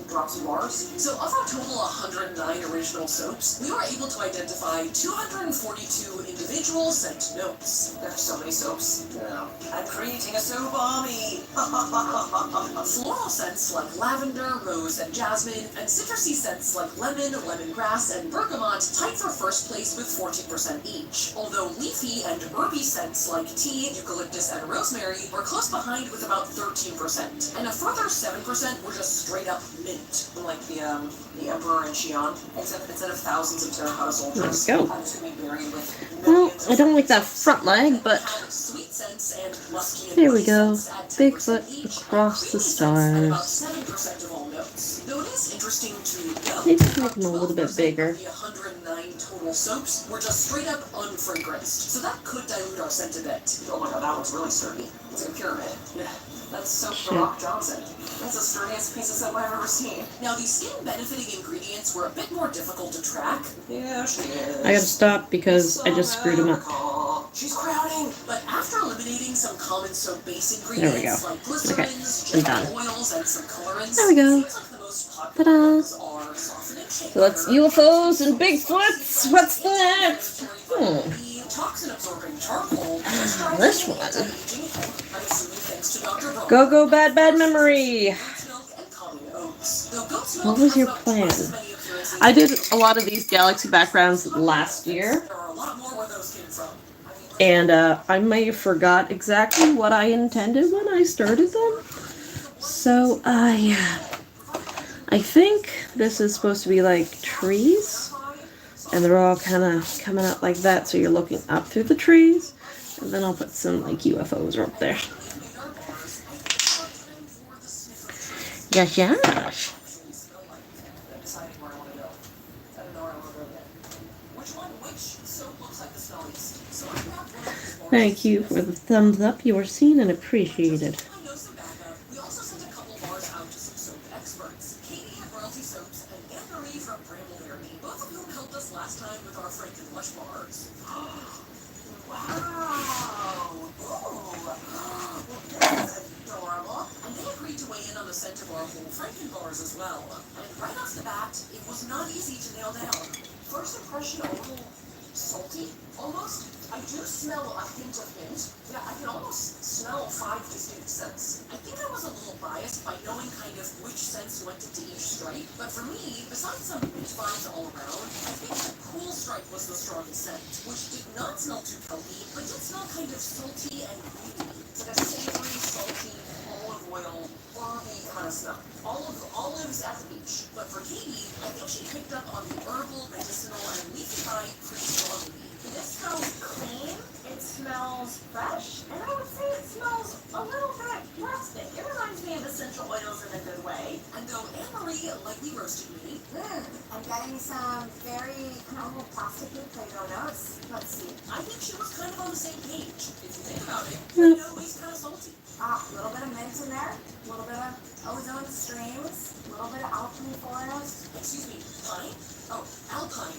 Drop some bars. So of our total 109 original soaps, we were able to identify 242 individual scent notes. There are so many soaps. Yeah. I'm creating a soap army! Floral scents like lavender, rose, and jasmine, and citrusy scents like lemon, lemongrass, and bergamot tied for first place with 14% each. Although leafy and herby scents like tea, eucalyptus, and rosemary were close behind with about 13%. And a further 7% were just straight up mint, like the Emperor and Xi'an, except instead of thousands of terracotta soldiers, There we go. I'm just gonna be buried with Well, millions I of don't like that front leg, but sweet scents and musky and there we woody go. scents at 10% Bigfoot each, across the creamy scents at about stars. 7% of all notes. Though it is interesting to note, Maybe make them a little bit 12% bigger. of the 109 total soaps were just straight up unfragranced, so that could dilute our scent a bit. Oh my god, that one's really sturdy. It's like a pyramid. Yeah. That's soap for Shit. Rock Johnson. That's the sturdiest piece of soap I've ever seen. Now, these skin-benefiting ingredients were a bit more difficult to track. Yeah, she is. I gotta stop because I just screwed him up. She's crowding. But after eliminating some common soap base There we ingredients go. like glycerins, I'm gentle done. oils, and some colorants, There we go. it seems like the most popular Ta-da. ones are softening shea So let's butter, UFOs and Bigfoots. What's next? toxin-absorbing charcoal, This one. I'm assuming thanks to Dr. Bone. Go, go, bad, bad memory. Goat's milk and common oats. Though goat's milk What was has your about plan? twice as many appearances I did as a lot of these galaxy backgrounds last year, there are a lot more where those came from. I mean, and I may have forgot exactly what I intended when I started them. So I think this is supposed to be like trees, and they're all kind of coming up like that, so you're looking up through the trees, and then I'll put some like UFOs up there. Yes, yes. deciding where I want to go. I don't know where I want to go yet. Which soap looks like the smelliest? So I grabbed one of these Thank you for the thumbs up. You are seen and appreciated. I know some backup. We also sent a couple bars out to some soap experts. Katie at Royalty Soaps and Anne-Marie from Brambleberry, both of whom helped us last time with our Franken Lush bars. Wow! Ooh! Well, this is adorable. And they agreed to weigh in on the scent of our whole Franken bars as well. And right off the bat, it was not easy to nail down. First impression, a little salty, almost. I do smell a hint of mint. Yeah, I can almost smell 5 distinct scents. I think I was a little biased by knowing kind of which scents went into each stripe, but for me, besides some mint vibes all around, I think the cool stripe was the strongest scent, which did not smell too pulpy, but did smell kind of salty and creamy. It's like a savory, salty, olive oil, herby kind of smell. Olives at the beach. But for Katie, I think she picked up on the herbal, medicinal, and leafy vibe pretty strongly. This smells clean, it smells fresh, and I would say it smells a little bit rustic. It reminds me of essential oils in a good way. And though Anne-Marie lightly roasted me, I'm getting some very normal plasticky Play-Doh notes. Let's see. I think she was kind of on the same page. If you think about it, Play-Doh is kind of salty. A little bit of mint in there, a little bit of ozone streams, a little bit of alpine forest. Excuse me, pine? Oh, alpine.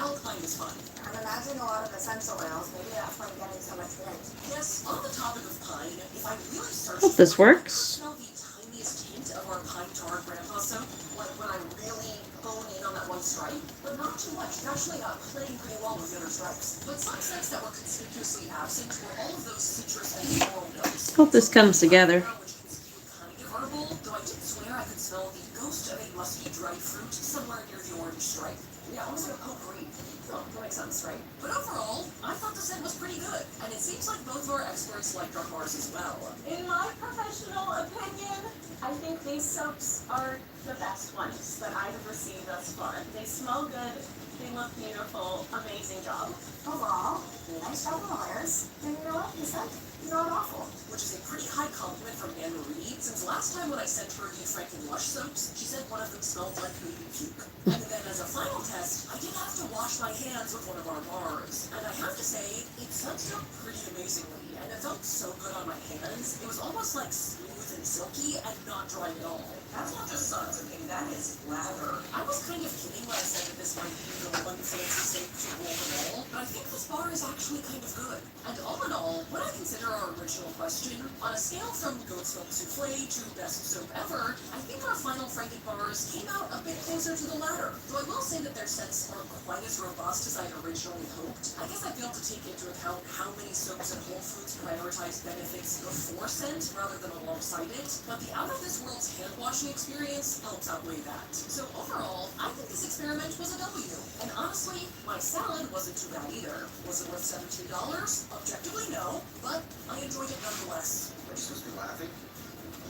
Alpine is fine. I'm imagining a lot of essential oils. Maybe that's why I'm getting so much mint. Yes, on the topic of pine, if I really search Hope this works. I smell the tiniest hint of our pine tar grandpa soap, like when I really hone in on that one stripe, but not too much. It's actually playing pretty well with the other stripes. But some scents that were conspicuously absent were all of those citrus and floral notes. Hope this comes together. Which can skew kind of herbal, though I did swear I could smell the ghost of a musky dried fruit somewhere near the orange stripe. Yeah, almost like a potpourri. Oh, that makes sense, right? But overall, I thought the scent was pretty good, and it seems like both of our experts liked our bars as well. In my professional opinion, I think these soaps are the best ones that I have received thus far. They smell good, they look beautiful, amazing job. Overall, nice job on the layers. And you know what? The scent is not awful. Which is a pretty high compliment from Anne-Marie, since last time when I sent her the Franken Lush soaps, she said one of them smelled like baby puke. And then as a final test, I did have to wash my hands with one of our bars. And I have to say, it sudsed up pretty amazingly, and it felt so good on my hands. It was almost like smooth and silky and not dry at all. That's not just suds, okay, that is lather. I was kind of kidding when I said that this might be the one fancy soap to roll them all, but I think this bar is actually kind of good. And all in all, when I consider our original question, on a scale from goat's milk souffle to best soap ever, I think our final Franken bars came out a bit closer to the latter. Though I will say that their scents aren't quite as robust as I originally hoped. I guess I failed to take into account how many soaps at Whole Foods prioritize benefits before scent rather than alongside it, but the out of this world's hand washing experience helps outweigh that. So overall, I think this experiment was a W. And honestly, my salad wasn't too bad either. Was it worth $17? Objectively, no, but I enjoyed it nonetheless. Are you supposed to be laughing?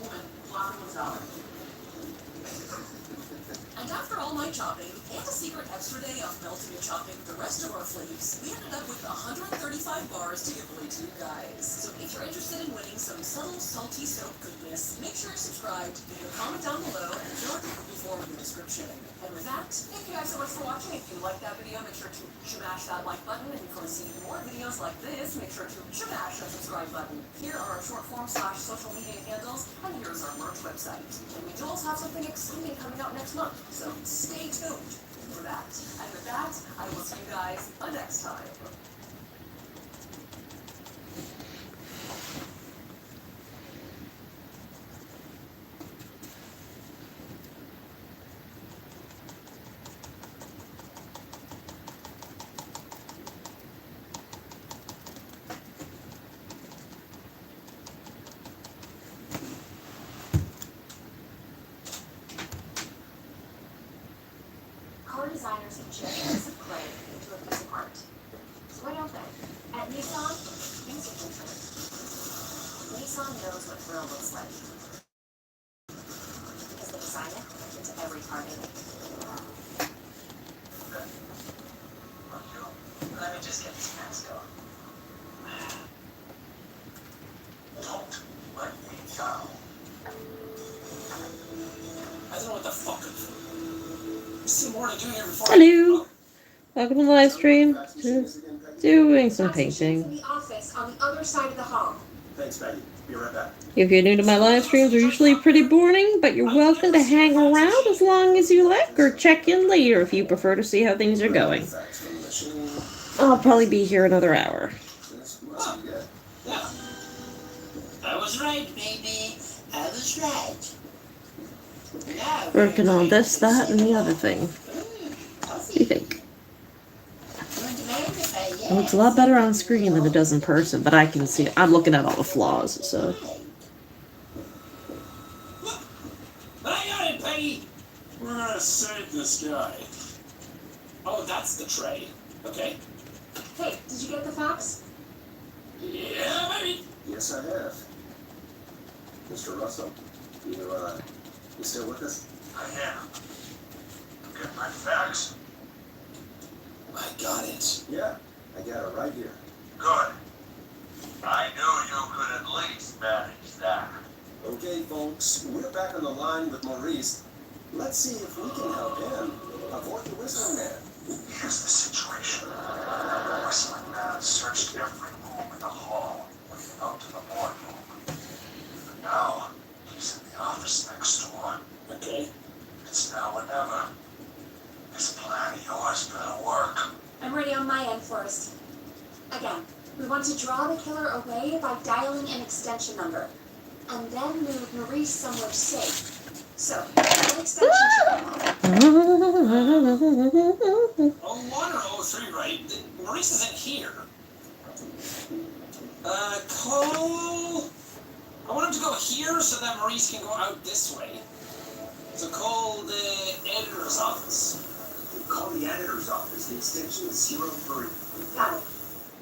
Woman, laughing was valid. And after all my chopping, and a secret extra day of melting and chopping the rest of our flakes, we ended up with 135 bars to give away to you guys. So if you're interested in winning some subtle, salty soap goodness, make sure you're subscribed, leave a comment down below, and fill out the Google form in the description. And with that, thank you guys so much for watching. If you liked that video, make sure to smash that like button. And if you want to see more videos like this, make sure to smash that subscribe button. Here are our short form / social media handles, and here's our merch website. And we do also have something exciting coming out next month, so stay tuned for that. And with that, I will see you guys next time. Car designers inject a piece of clay into a piece of art. So why don't they? At Nissan, things are different. Nissan knows what thrill looks like. Because they design it into every car they make. Let me just get this mask on. Don't let me go. I don't know what the fuck I'm doing. There's some more to do here before. Hello. Welcome to the live stream. Just doing some painting. The office. office on the other side of the hall. Thanks, Maggie. Be right back. If you're new to my live streams, they're usually pretty boring, but you're welcome to hang around as long as you like, or check in later if you prefer to see how things are going. Facts from the machine. I'll probably be here another hour. This must be good. Yeah. I was right, baby. I was right. Now, Working on this, that, and the other thing. What do you think? Well, it's a lot better on screen than it does in person, but I can see it. I'm looking at all the flaws, so. I got it, Peggy. We're gonna save this guy. Oh, that's the tray. Okay. Hey, did you get the fax? Yeah, baby. Yes, I have. Mr. Russell, you still with us? I am. Get my fax? I got it. Yeah, I got it right here. Good. I knew you could at least manage that. Okay, folks, we're back on the line with Maurice. Let's see if we can help him avoid the Whistling Man. Here's the situation. The Whistling Man searched every room in the hall, leading up to the boardroom. But now, he's in the office next door. Okay. It's now or never. This plan of yours better work. I'm ready on my end, Forrest. Again, we want to draw the killer away by dialing an extension number, and then move Maurice somewhere safe. So, what extension should I have? Oh, 1 or 03, right? Maurice isn't here. Call... I want him to go here so that Maurice can go out this way. So call the editor's office. Call the editor's office. The extension is 03. Got it.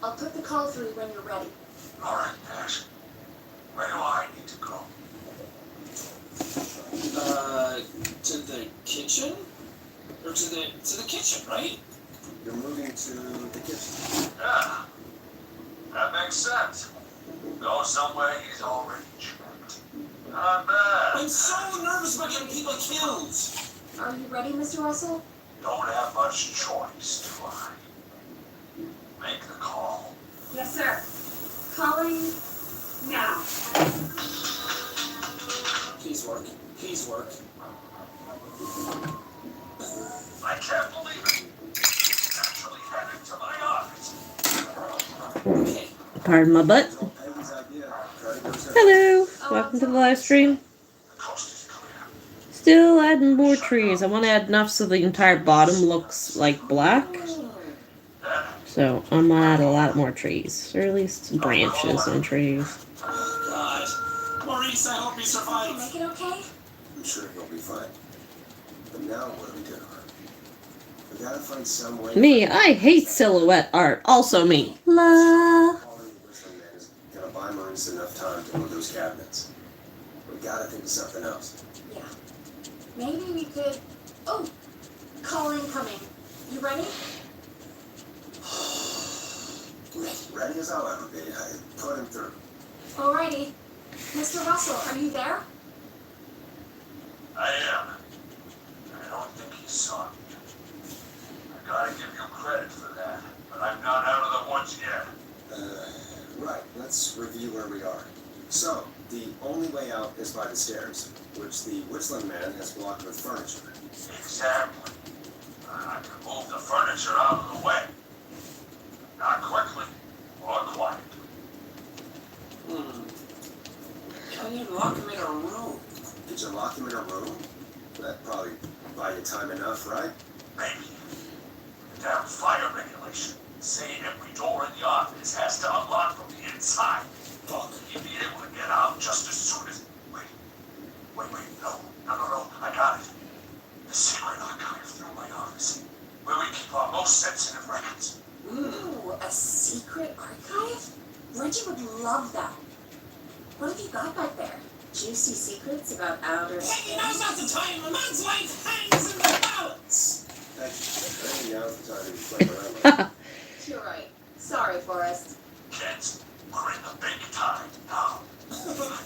I'll put the call through when you're ready. All right, Nash. Where do I need to go? To the kitchen? Or to the kitchen, right? You're moving to the kitchen. Yeah. That makes sense. Go somewhere he's already checked. Not bad. I'm so nervous about getting people killed. Are you ready, Mr. Russell? Don't have much choice, do I? Make the call. Yes, sir. Calling now. Please work. Please work. I can't believe it. He's actually headed to my office. Okay. Pardon my butt. It's all Peggy's idea. Try to go to Hello! Welcome to the live stream. The coast is clear. Still adding more trees. I want to add enough so the entire bottom looks like black. So I'm gonna add a lot more trees. Or at least branches and trees. Oh, God. Maurice, I hope you Make survive. it okay? I'm sure he'll be fine. But now what do we do? We gotta find some way. Me, I hate silhouette art. Also me. La. Calling the Whistling Man is gonna buy Maurice enough time to move those cabinets. We gotta think of something else. Yeah. Maybe we could... Oh! Call incoming. You ready? Ready as I'll ever be. I put him through. Alrighty. Mr. Russell, are you there? I am. I don't think he saw me. I gotta give you credit for that, but I'm not out of the woods yet. Right, let's review where we are. So, the only way out is by the stairs, which the Whistling Man has blocked with furniture. Exactly. I can move the furniture out of the way. Not quickly or quietly. I need to lock him in a room. Did you lock him in a room? That'd probably buy you time enough, right? Maybe. Damn fire regulation. Saying every door in the office has to unlock from the inside. Fuck. He'd be able to get out just as soon as... Wait. No, I got it. The secret archive through my office. Where we keep our most sensitive records. Ooh, a secret archive? Reggie would love that. What have you got back there? Juicy secrets about outer Hey, now's not the time. A man's life hangs in the balance. I think now's the time to be playing around with it. You're right. Sorry, Forrest. Kids, we're in the big time now. I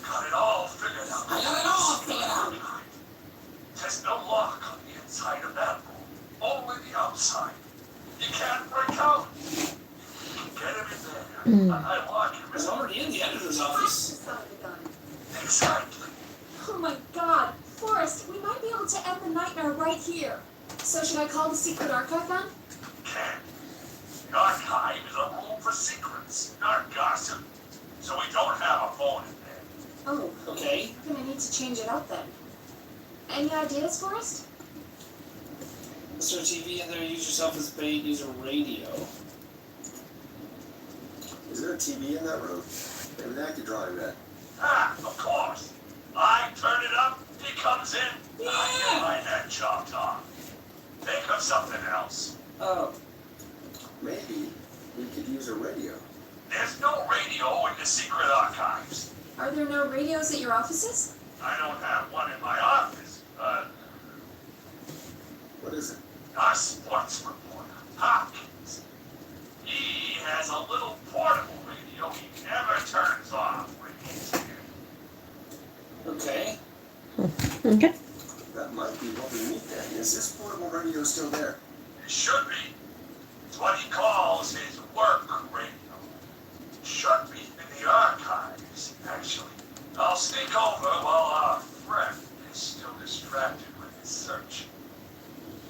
got it all figured out. I got it all figured out. There's no lock on the inside of that room. Only the outside. You can't break out. Get him in there. I want my god. Forrest, we might be able to end the nightmare right here. So should I call the secret archive then? Can't. The archive is a room for secrets, not gossip. So we don't have a phone in there. Oh, Okay. we're gonna need to change it up then. Any ideas, Forrest? Mr. TV in there, use yourself as bait, use a radio. Is there a TV in that room? Maybe that could draw him in. Ah, of course. I turn it up, he comes in, and I get my head chopped off. Think of something else. Oh. Maybe we could use a radio. There's no radio in the secret archives. Are there no radios at your offices? I don't have one in my office, but What is it? our sports reporter, Hopkins. He has a little portable radio he never turns off when he's here. Okay. Okay. That might be what we need then. Is this portable radio still there? It should be. It's what he calls his work radio. It should be in the archives, actually. I'll sneak over while our friend is still distracted with his search.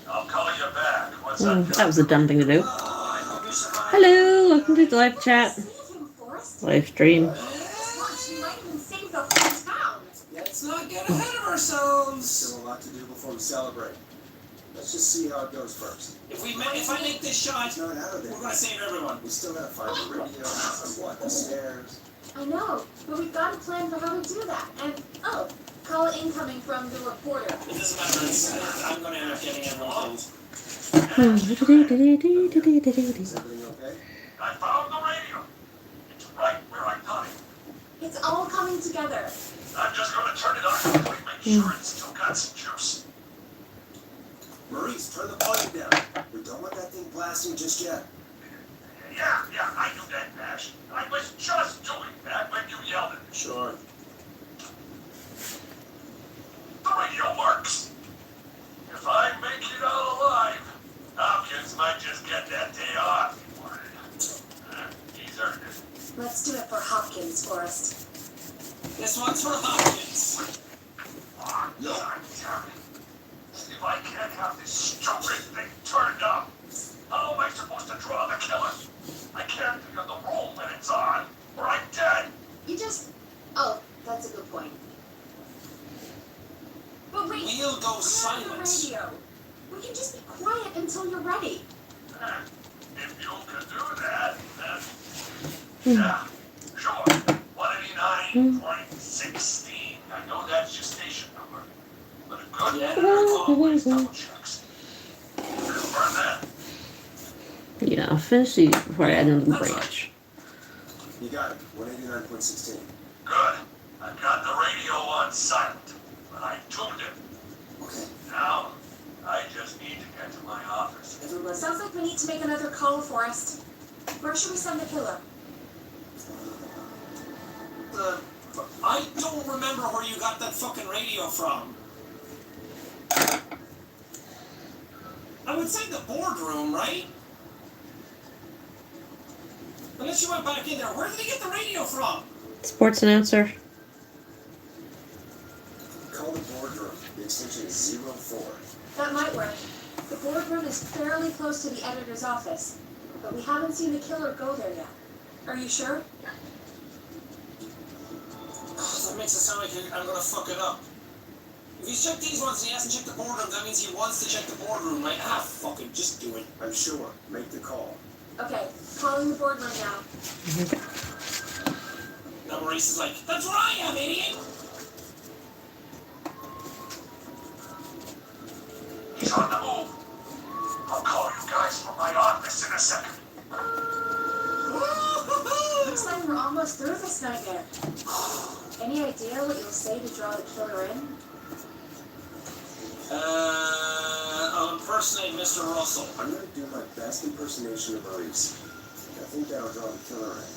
I'll call you back once I'm That was a dumb thing to do. I hope you survive. Hello, welcome to the live chat. Save him, Forrest. Live stream. Once, we might even save the whole town. Let's not get ahead of ourselves. Still a lot to do before we celebrate. Let's just see how it goes first. If I make this shot, It's not out of there. we're gonna save everyone. We still gotta find the radio, unblock the stairs. I know, but we've got a plan for how to do that. And, oh, call incoming from the reporter. It doesn't matter. I'm gonna end up getting everyone killed. Is everything okay? I found the radio. It's right where I got it. It's all coming together. I'm just gonna turn it on quickly, make sure it's still got some juice. Maurice, turn the volume down. We don't want that thing blasting just yet. Yeah, I knew that, Nash. I was just doing that when you yelled at me. Sure. The radio works. If I make it out alive, Hopkins might just get that day off he wanted. He's earned it. Let's do it for Hopkins, Forrest. This one's for Hopkins. Oh, God damn it. If I can't have this stupid thing turned up, how am I supposed to draw the killer? I can't think of the room when it's on, or I'm dead. You just... Oh, that's a good point. But wait, We'll go grab the silence. radio. We can just be quiet until you're ready. If you can do that, then... Yeah, sure. 189.16. I know that's your station number. But a good editor always double checks. Confirm that. Yeah, finish these before I add into the branch. You got it. 189.16. Good. I've got the radio on silent, but I tuned it. Okay. Now, I just need to get to my office. Sounds like we need to make another call, Forrest. Where should we send the killer? I don't remember where you got that fucking radio from. I would say the boardroom, right? Unless you went back in there. Where did he get the radio from? Sports announcer. Call the boardroom. The extension is 04. That might work. The boardroom is fairly close to the editor's office, but we haven't seen the killer go there yet. Are you sure? That makes it sound like I'm gonna fuck it up. If he's checked these ones and he hasn't checked the boardroom, that means he wants to check the boardroom, right? Fuck it, just do it. I'm sure. Make the call. Okay, calling the boardroom now. Now Maurice is like, that's where I am, idiot! He's on the move. I'll call you guys from my office in a second. Looks like we're almost through this nightmare. Any idea what you'll say to draw the killer in? I'll impersonate Mr. Russell. I'm gonna do my best impersonation of Maurice. I think that'll draw the killer in.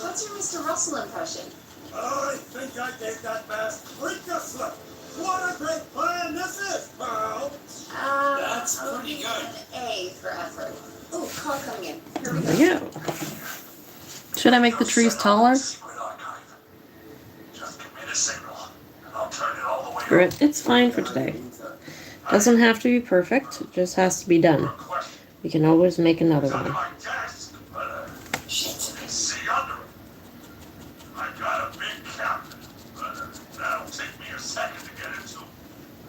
What's your Mr. Russell impression? I think I gave that mask freak a slip. What a great plan this is, pal! That's I'll pretty give good. you an A for effort. Oh, call coming in. Here we There go. we go. Should I make the trees taller? Secret archive. Just give me the signal, and I'll turn it all the way Screw it. It's fine for today. Doesn't have to be perfect. It just has to be done. We can always make another It's under one. my desk, but see under it. I got a big cabinet, but that'll take me a second to get into.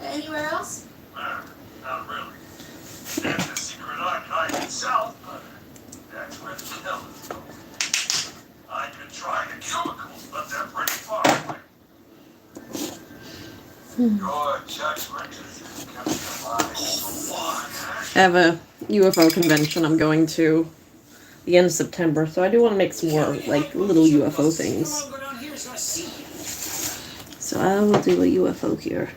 Anywhere else? Not really. There's the secret archive itself, but that's where the killers go. I could try the cubicles, but they're pretty far away. Your judgment is kept alive so long. I have a UFO convention I'm going to the end of September, so I do want to make some more like little UFO things. Come on, go down here. He's gonna see you. So I will do a UFO here.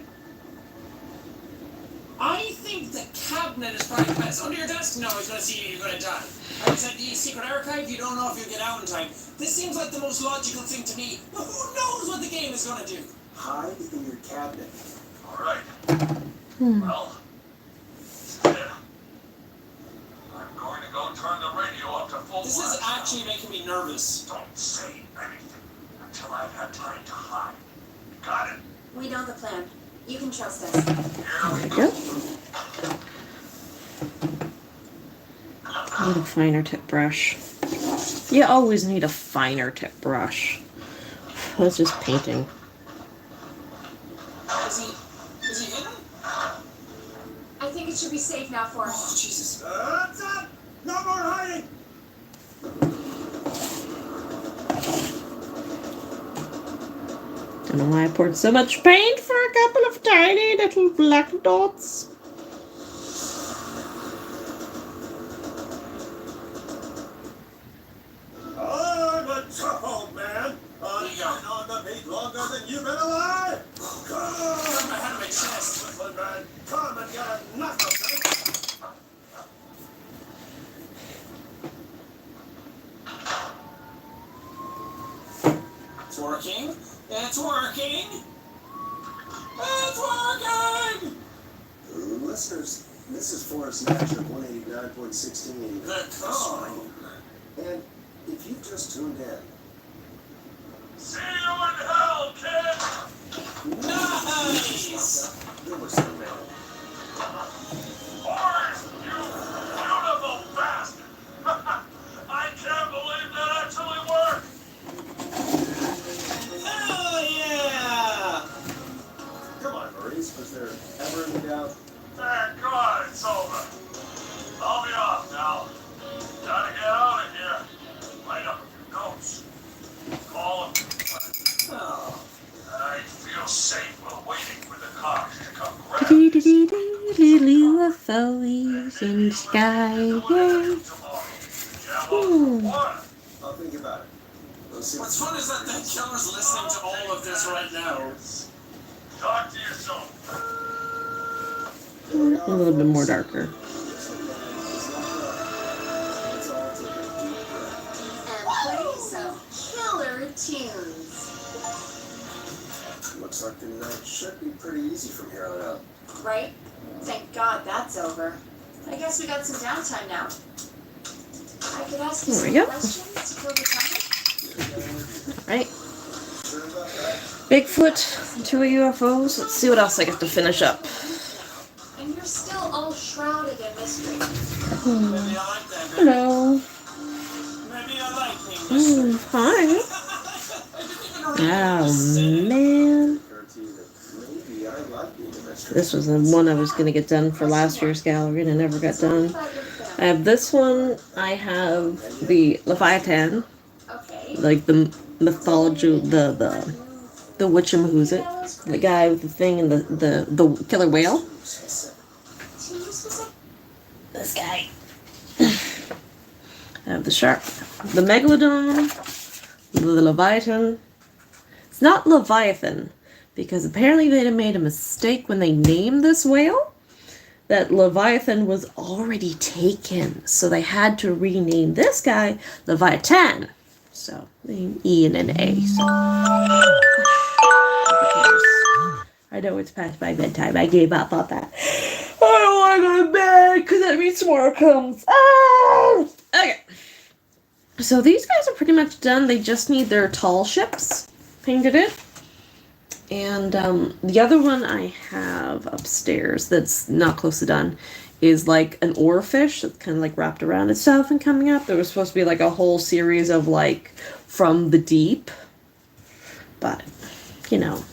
I think the cabinet is probably the best. Under your desk? No, he's gonna see you. You're gonna die. Outside the secret archive, you don't know if you'll get out in time. This seems like the most logical thing to me. But who knows what the game is gonna do? Hide in your cabinet. All right. Well, instead, I'm going to go turn the radio up to full This is blast. actually making me nervous. Don't say anything until I've had time to hide. Got it? We know the plan. You can trust us. Here we go. Yep. Need a finer tip brush. You always need a finer tip brush. That's just painting. Is he hidden? I think it should be safe now for Oh, us. Jesus. That's it! No more hiding! Don't know why I poured so much paint for a couple of tiny little black dots. I'm a tough old man. There you go. I've been on the beat longer than you've been alive. Got Come, my hand on my chest. little man. Come and get a knuckle, son. It's working. It's working. It's working! Listeners, this is Forrest Natcher, 189.16. The code. And if you've just tuned in, See you in hell, kid! Nice! there was some man. Forrest, you beautiful bastard! I can't believe that actually worked! Hell yeah! Come on, Maurice, was there ever any doubt? Thank God it's over. I'll be off now. Gotta get out of here. Write up a few notes. Call him. Oh. I feel safe while waiting for the cops to come grab me. UFOs in the sky. Yay. Tomorrow. Yeah, well, what? I'll think about it. We'll see What's fun is that the killer's listening to all of this right now. Talk to you soon. A little bit more darker. Let's all take a deep breath. And play some killer tunes. Looks like the night should be pretty easy from here on out. Right? Thank God that's over. I guess we got some downtime now. I could ask you There we some go. questions to fill the time. Right. Sure about that? Bigfoot, 2 UFOs. Let's see what else I get to finish up. And you're still all shrouded in mystery. Maybe I like that. Hello. Maybe I like being Hi. Oh, man. Guarantee that maybe I like being a mystery. This was the one I was going to get done for last year's gallery and I never got done. I have this one. I have the Leviathan, Okay. like the mythology, the Witchamahoozit, the guy with the thing and the killer whale. Too specific. This guy. I have the shark, the megalodon, the Leviathan. It's not Leviathan because apparently they made a mistake when they named this whale. That Leviathan was already taken, so they had to rename this guy Leviathan. So an E and an A. So. I know it's past my bedtime. I gave up on that. I don't want to go to bed because that means tomorrow comes. Ah! Okay. So these guys are pretty much done. They just need their tall ships painted in. And the other one I have upstairs that's not close to done is like an oarfish that's kind of like wrapped around itself and coming up. There was supposed to be like a whole series of like from the deep, but you know,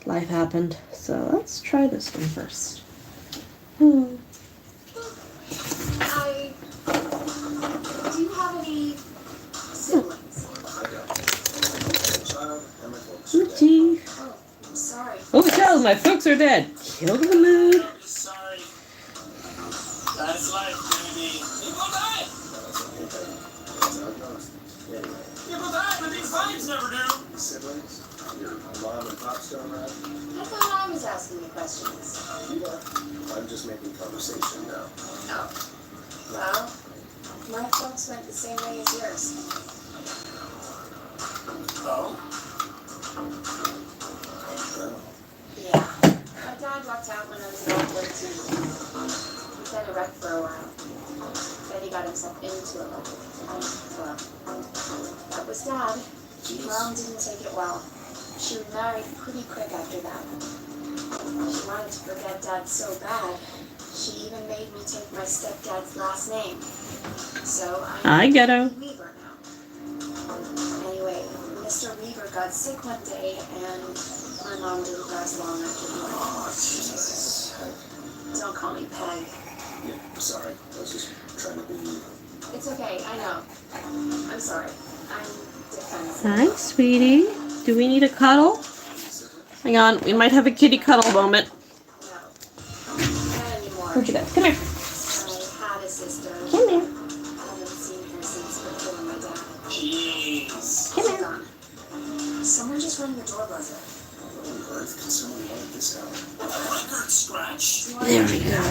life happened. So let's try this one first. Hmm. Do you have any siblings? I don't. I'm a child, and my folks are dead. Oopsie. Oh, I'm sorry. Oh, child, my folks are dead. Kill the mood. I'm sorry. That's life, baby. People die! That's okay, baby. That's how it goes. Anyway, People die, but these vibes never do. siblings? Your mom and pop still around? I thought I was asking you questions. You are. I'm just making conversation now. Oh. Well, my folks went the same way as yours. Oh? Well, Yeah. My dad walked out when I was about 13. He had a wreck for a while. Then he got himself into a local club. That was Dad. Mom didn't take it well. She remarried pretty quick after that. She wanted to forget Dad so bad, she even made me take my stepdad's last name. So I I'm get her. Weaver now. Anyway, Mr. Weaver got sick one day, and my mom didn't last long after he went. oh, Jesus. Don't call me Peg. Yeah, sorry. I was just trying to be... It's okay, I know. I'm sorry. I'm defensive. Hi, sweetie. Do we need a cuddle? Hang on, we might have a kitty cuddle moment. No. Not anymore. Where'd you go? Come here. I had a sister. Come here. I haven't seen her since before my dad. Jeez. Come Hold here. on. Someone just rang the door buzzer. What on earth can someone want this out? Record scratch. Do you want There to- we go.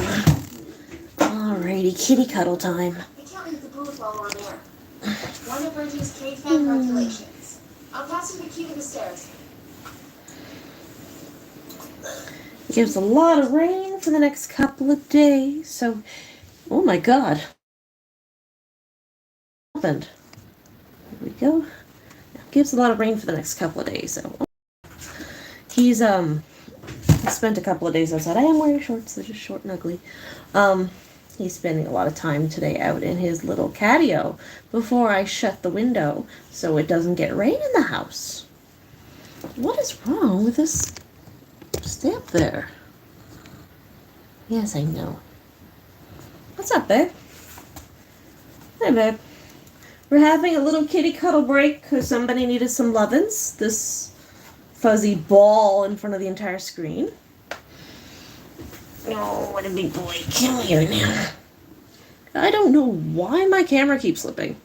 Alrighty, kitty cuddle time. I can't leave the booth while we're on air. One of Reggie's caveman regulations. I'll pass you the key to the stairs. Gives a lot of rain for the next couple of days, so oh my god. What happened? Here we go. Gives a lot of rain for the next couple of days, so he's spent a couple of days outside. I am wearing shorts, they're just short and ugly. He's spending a lot of time today out in his little catio before I shut the window so it doesn't get rain in the house. What is wrong with this? Stay up there. Yes, I know. What's up, babe? Hey, babe. We're having a little kitty cuddle break because somebody needed some lovin's. This fuzzy ball in front of the entire screen. Oh, what a big boy. Come here now. I don't know why my camera keeps slipping.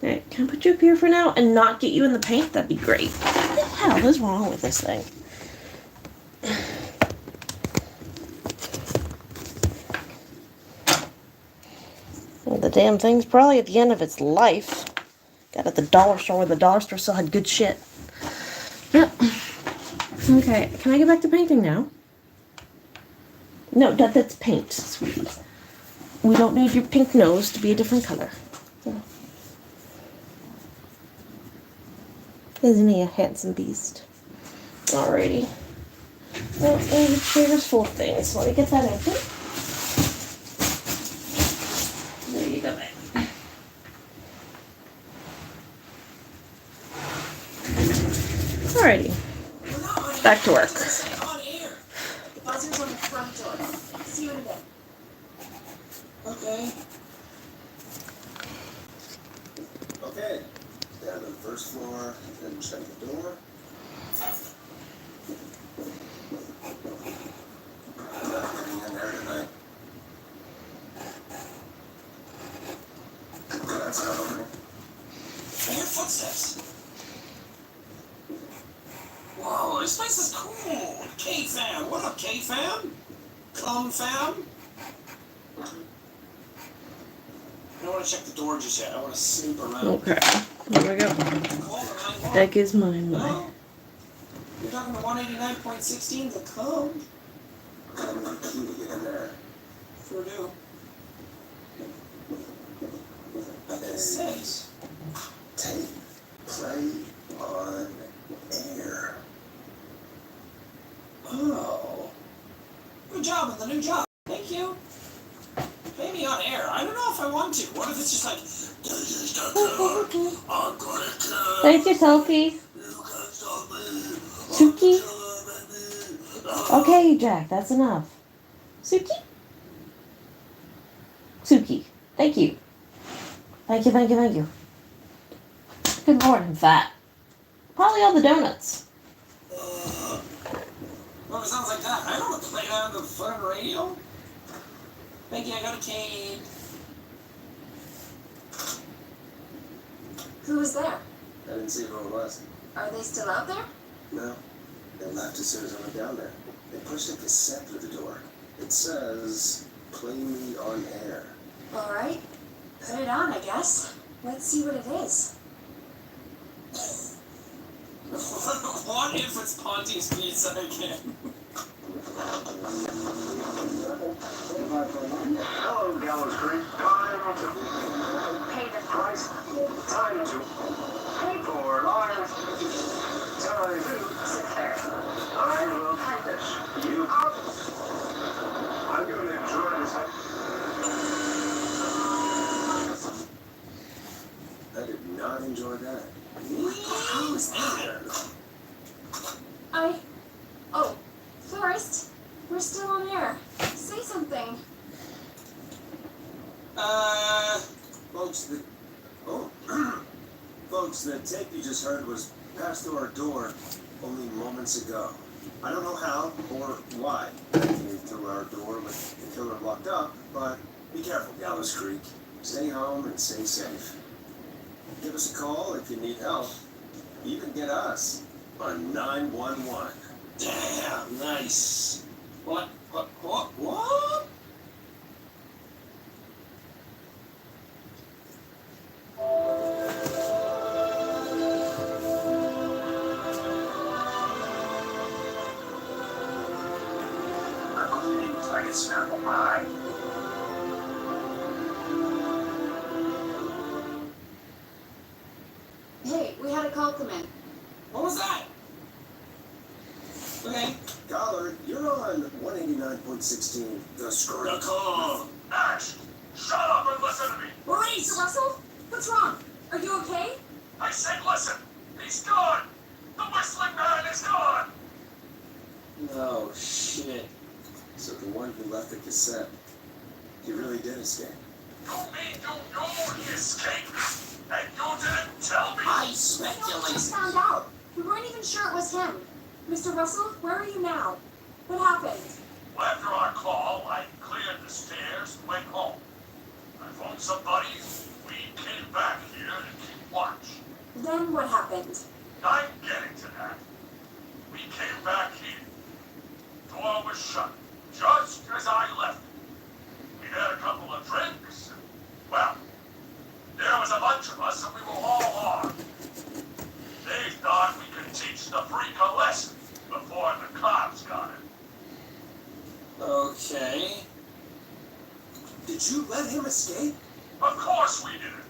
Hey, can I put you up here for now and not get you in the paint? That'd be great. What the hell is wrong with this thing? Well, the damn thing's probably at the end of its life. Got it at the dollar store where the dollar store still had good shit. Yep. Okay, can I get back to painting now? No, that's paint, sweetie. We don't need your pink nose to be a different color. Isn't he a handsome beast? Alrighty. Well, and the chair's full of things, so let me get that empty. There you go, babe. Alrighty. Back to work. On air. The buzzer's on the front door. See you in a bit. Okay. Okay. Down to the first floor, then shut the door. I'm not getting in there tonight. That's not opening. I hear footsteps. Whoa, this place is cool. K-Fam. What up, K-Fam? Clone Fam? I don't want to check the door just yet. I want to snoop around. Okay. Here we go. Call the 911. That is mine. Hello? You're talking to 189.16, the code? I need a key to get in there. Sure do. What it says. Tape. Play on air. Oh. Good job on the new job. Thank you. Pay me on air. I don't know if I want to. What if it's just like, this is the killer. I'm gonna kill. Thank you, Sophie. You can't stop me. Suki? I'm Okay, Jack, that's enough. Suki? Suki. Thank you. Thank you, thank you, thank you. Good morning, fat. Probably all the donuts. Well, it sounds like that. I don't want to play that on the fun radio. Becky, I got a cane. Who was there? I didn't see who it was. Are they still out there? No. They left as soon as I went down there. They pushed a cassette through the door. It says, "Play me on air." All right. Put it on, I guess. Let's see what it is. What if it's Ponty's Pizza again? Hello, Gallows Creek. Time to Pay the price. Time to pay for live. Time to sit there. I will take this. You out. I'm going to enjoy this. I did not enjoy that. Who's that? Oh, Forrest, we're still on air. Say something. Folks, folks, the tape you just heard was passed through our door only moments ago. I don't know how or why it came through our door with the killer locked up, but be careful, Gallows Creek. Stay home and stay safe. Give us a call if you need help. Even get us on 911. Damn, nice. What? I can smell mine. Hey, we had a call come in. What was that? Okay. Collard, you're on 189.16, the screw. The call. Ash, shut up and listen to me. Maurice! Mr. Russell, what's wrong? Are you okay? I said listen. He's gone. The whistling man is gone. Oh, shit. So the one who left the cassette, he really did escape. You mean you knew he escaped? And you didn't tell me? I We just speculate. found out. We weren't even sure it was him. Mr. Russell, where are you now? What happened? After our call, I cleared the stairs and went home. I phoned somebody. We came back here to keep watch. Then what happened? I'm getting to that. We came back here. Door was shut, just as I left it. We had a couple of drinks. Well, there was a bunch of us and we were all armed. They thought we could teach the freak a lesson before the cops got it. Okay. Did you let him escape? Of course we did it.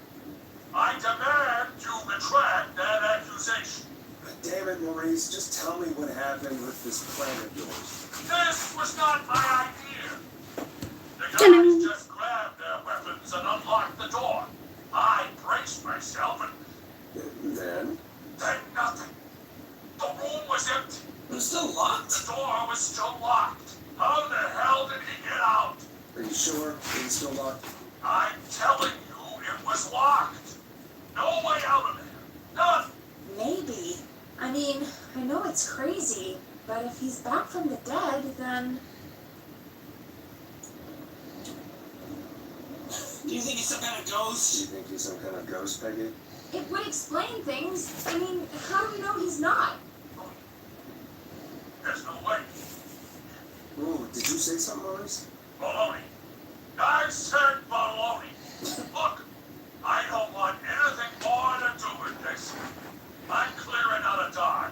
I demand you retract that accusation. Damn it, Maurice, just tell me what happened with this plan of yours. This was not my idea. The guys Hello. just grabbed their weapons and unlocked the door. I braced myself and Then? nothing. The room was empty. It was still locked? The door was still locked. How the hell did he get out? Are you sure it was still locked? I'm telling you, it was locked. No way out of there. None. Maybe. I mean, I know it's crazy, but if he's back from the dead, then... Do you think he's some kind of Do you ghost? think he's some kind of ghost, Peggy? It would explain things. I mean, how do we know he's not? There's no way. Ooh, did you say something, Maurice? Baloney. I said baloney. Look, I don't want anything more to do with this. I'm clearing out of Dodge.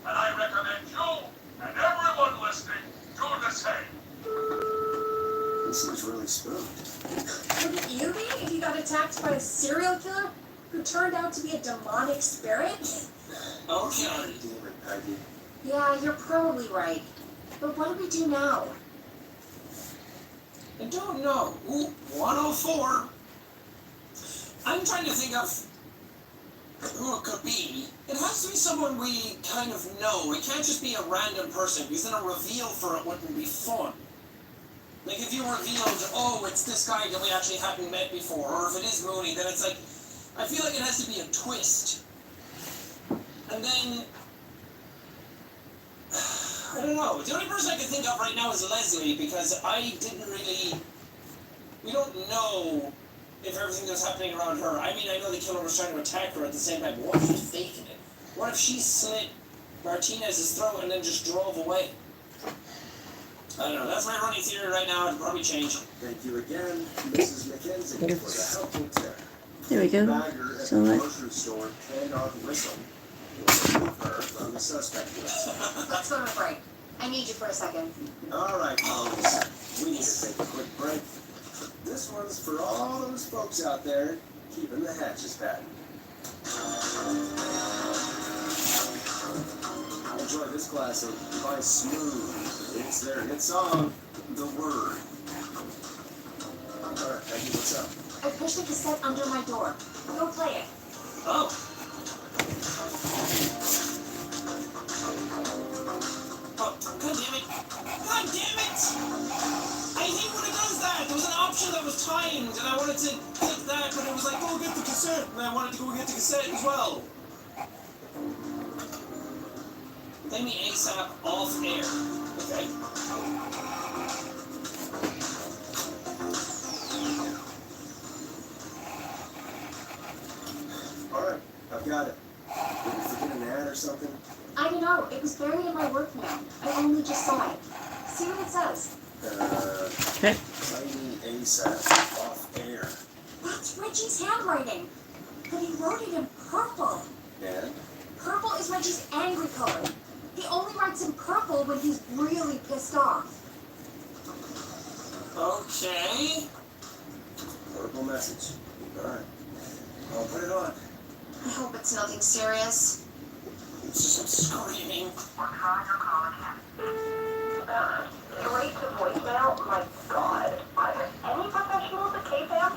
And I recommend you and everyone listening do the same. He seems really spooked. Wouldn't you be if you got attacked by a serial killer who turned out to be a demonic spirit? Okay. Demon, Peggy. Yeah, you're probably right. But what do we do now? I don't know. Ooh, 104. I'm trying to think of who it could be. It has to be someone we kind of know. It can't just be a random person, because then a reveal for it wouldn't be fun. Like, if you revealed, oh, it's this guy that we actually hadn't met before, or if it is Mooney, then it's like, I feel like it has to be a twist. And then, I don't know. The only person I can think of right now is Leslie, because we don't know if everything that's happening around her. I mean, I know the killer was trying to attack her at the same time, but what if she's faking it? What if she slit Martinez's throat and then just drove away? I don't know. That's my running theory right now. It'll probably change. Thank you again, Mrs. McKenzie, for the helpful tip. There we go. Bagger at So the let- grocery store cannot whistle. Will remove her from the suspect list. Let's go to a break. I need you for a second. All right, folks. We need to take a quick break. This one's for all those folks out there keeping the hatches padded. Enjoy this classic by Smooth. It's their hit song, The Word. All right, Peggy, what's up? I pushed the cassette under my door. Go play it. Oh. Oh, God damn it. God damn it! I hate when it does that. There was an option that was timed, and I wanted to click that, but it was like, go get the cassette, and I wanted to go get the cassette as well. Play me ASAP off air. Okay. All right, I've got it. Did you forget an ad or something? I don't know. It was buried in my work mail. I only just saw it. See what it says. Okay. Tiny ASAP off air. That's Reggie's handwriting. But he wrote it in purple. And? Purple is Reggie's angry color. He only writes in purple when he's really pissed off. Okay. Purple message. All right. I'll put it on. I hope it's nothing serious. It's just some screaming. We're trying your call again. Straight to voicemail? My God. Are there any professionals at KFAM?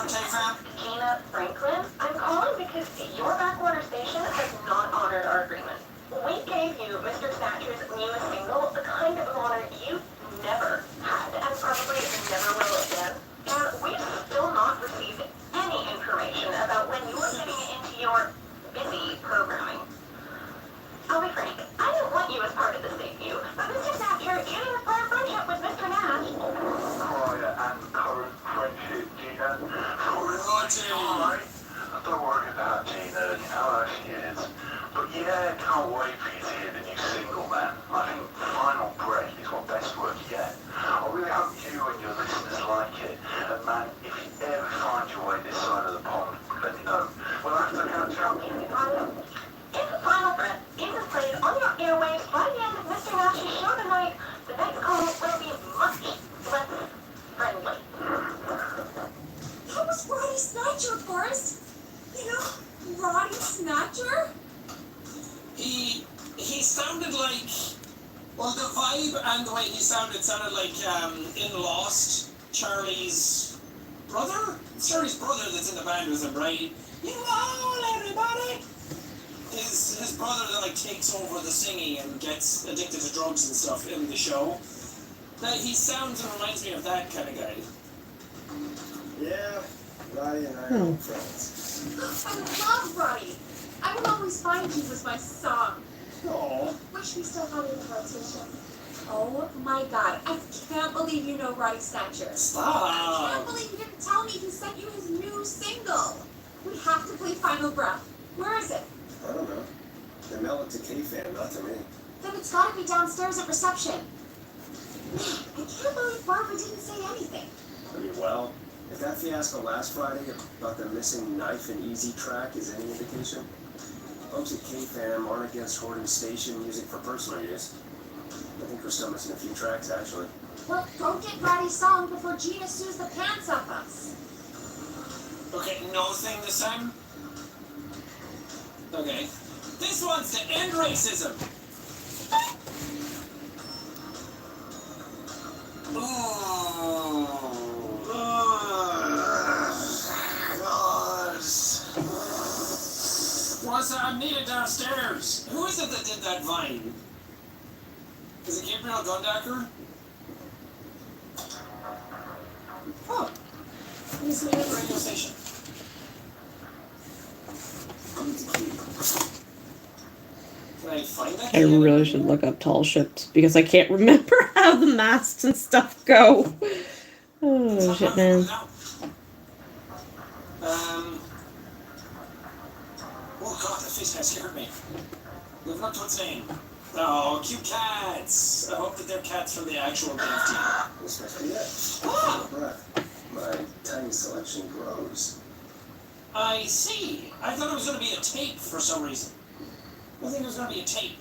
Okay, fam. Gina Franklin? I'm calling because your backwater station has not honored our agreement. We gave you Mr. Thatcher's newest single, the kind of honor you never had, and probably never will again. And we've still not received any information about when you were fitting it into your busy programming. I'll be frank, I didn't want you as part of this debut, but Mr. Thatcher, you didn't start a friendship with Mr. Nash. Prior and current friendship, Gina. Roger. Don't worry about Gina, you know how she is. But yeah, can't wait for you to hear the new single, man. I think Final Break is what best work yet. I really hope you and your listeners like it. And man, if you ever find your way this side of the pond, let me know. We'll have to catch up. If Final Breath isn't played on your airwaves by the end of Mr. Nash's show tonight, the next call will be much less friendly. That was Roddy Snatcher, Forrest. You know, Roddy Snatcher? He sounded like, well, the vibe and the way he sounded like in Lost, Charlie's brother? It's Charlie's brother that's in the band with him, right? You all, everybody! His brother that like takes over the singing and gets addicted to drugs and stuff in the show. That he sounds and reminds me of that kind of guy. Yeah, Roddy and I are old friends. I love Roddy. I Will Always Find You was my song. Aw. Wish we still had it in rotation. Oh my God, I can't believe you know Roddy Snatcher. I Stop! can't believe you didn't tell me he sent you his new single. We have to play Final Breath. Where is it? I don't know. They mailed it to K-Fan, not to me. Then it's gotta be downstairs at reception. Man, I can't believe Barbara didn't say anything. I mean, well, if that fiasco last Friday about the missing knife and easy track is any indication, folks at K-Fam aren't against hoarding station music for personal use. I think we're still missing a few tracks, actually. Well, go get Roddy's song before Gina sues the pants off us. Okay, no thing this time? Okay. This one's to end racism! right downstairs. Who is it that did that vine? Is it Gabriel Gundacker? Huh. He's the radio station. Can I find that? I really should look up tall ships because I can't remember how the masts and stuff go. Oh shit, man. Oh god, the fish has scared me. Living up to its name. Oh, cute cats. I hope that they're cats from the actual game This must be it. Ah! Breath. My tiny selection grows. I see. I thought it was going to be a tape for some reason. I think it was going to be a tape.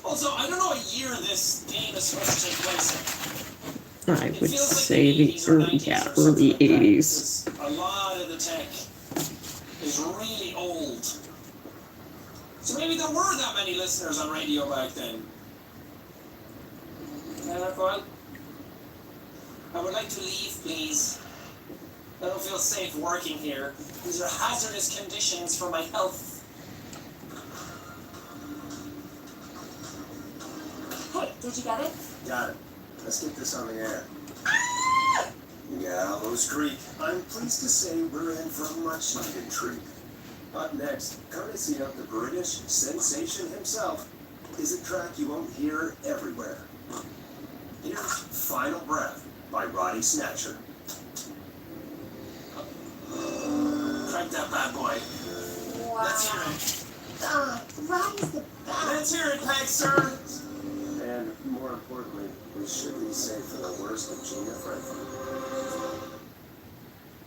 Also, I don't know what year this game is supposed to take place in. I It would feels like say the 80s or early, 90s yeah, or something early like that, 80s. because a lot of the tech is really old. So maybe there were that many listeners on radio back then. Can I not go out? I would like to leave, please. I don't feel safe working here. These are hazardous conditions for my health. Hey, did you get it? Got it. Let's get this on the air. Gallows Creek. I'm pleased to say we're in for a much needed treat. Up next, courtesy of the British sensation himself, is a track you won't hear everywhere. Here's Final Breath by Roddy Snatcher. Crank that bad boy. Wow. Let's hear it. Roddy's the best. Let's hear it, Pack, sir. And more importantly, we should be safe for the worst of Gina Franklin.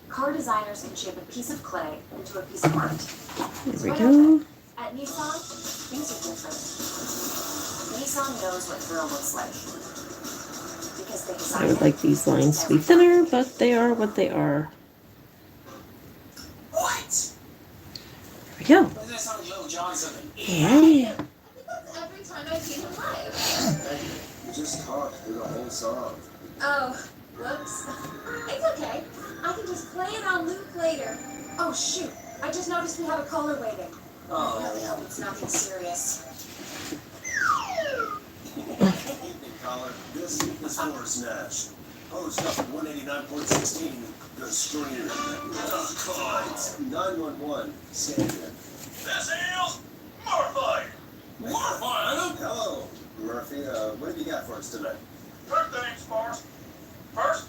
Car designers can shape a piece of clay into a piece of art. There we go. At Nissan, things are different. Nissan knows what thrill looks like. Because they I designed would it. like these lines to be thinner, but they are what they are. What? There we go. Why does that sound like Little Johnson? Yeah. That's every time I've seen him live. Hey, you just talked through the whole song. Oh, whoops. It's okay. I can just play it on loop later. Oh, shoot. I just noticed we have a caller waiting. I Oh. really hope it's nothing serious. Evening caller, this is Forrest Nash. Host up at 189.16, the screen. Tonight's 911, stand in. This is Murphy. Marfine? Hello, Murphy. What have you got for us tonight? Two things, Forrest. First,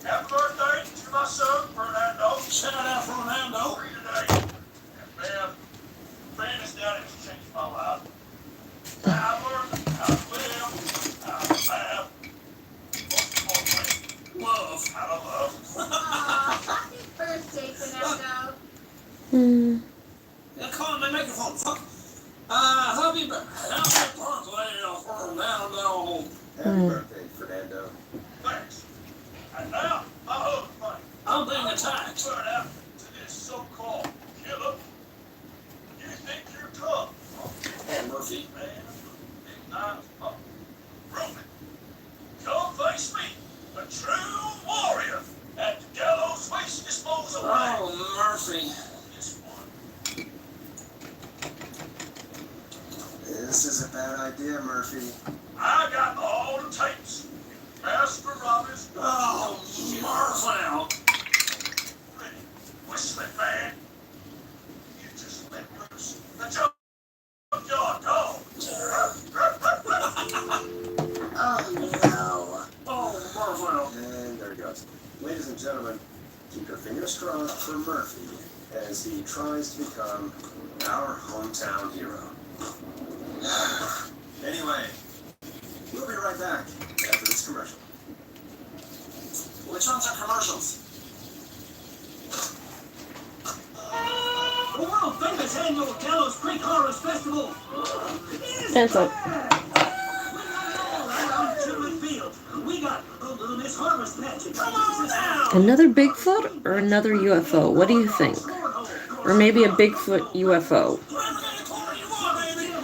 happy birthday to my son, Fernando. Shout out from Fernando. 3 today. And Ben is down and it's changed my life. How I learned, how to live, how to laugh. Most importantly, Love. how to love. Aw, happy birthday, Fernando. Hmm. Yeah, call on my microphone. Fuck. Happy birthday, Fernando. Happy birthday, Fernando. Thanks. And now, my husband. I'm being attacked. Turn out to this so-called killer. You think you're tough, Murphy. man? Big knives up. Roman, come face me, a true warrior at the gallows waste disposal. Oh, Murphy. This one. This is a bad idea, Murphy. I got all the tapes. Master Robbins. Oh, Murphy. Ready. Whistling band. You just let loose. The junkyard dog. Oh, no. Oh, And there he goes. Ladies and gentlemen, keep your fingers crossed for Murphy as he tries to become our hometown hero. Anyway, we'll be right back after this commercial. Murphy. Which ones are commercials? The world famous annual Gallows Creek Harvest Festival. That's it. We got a little Miss Harvest pageant. Come on now. Another Bigfoot or another UFO? What do you think? Or maybe a Bigfoot UFO?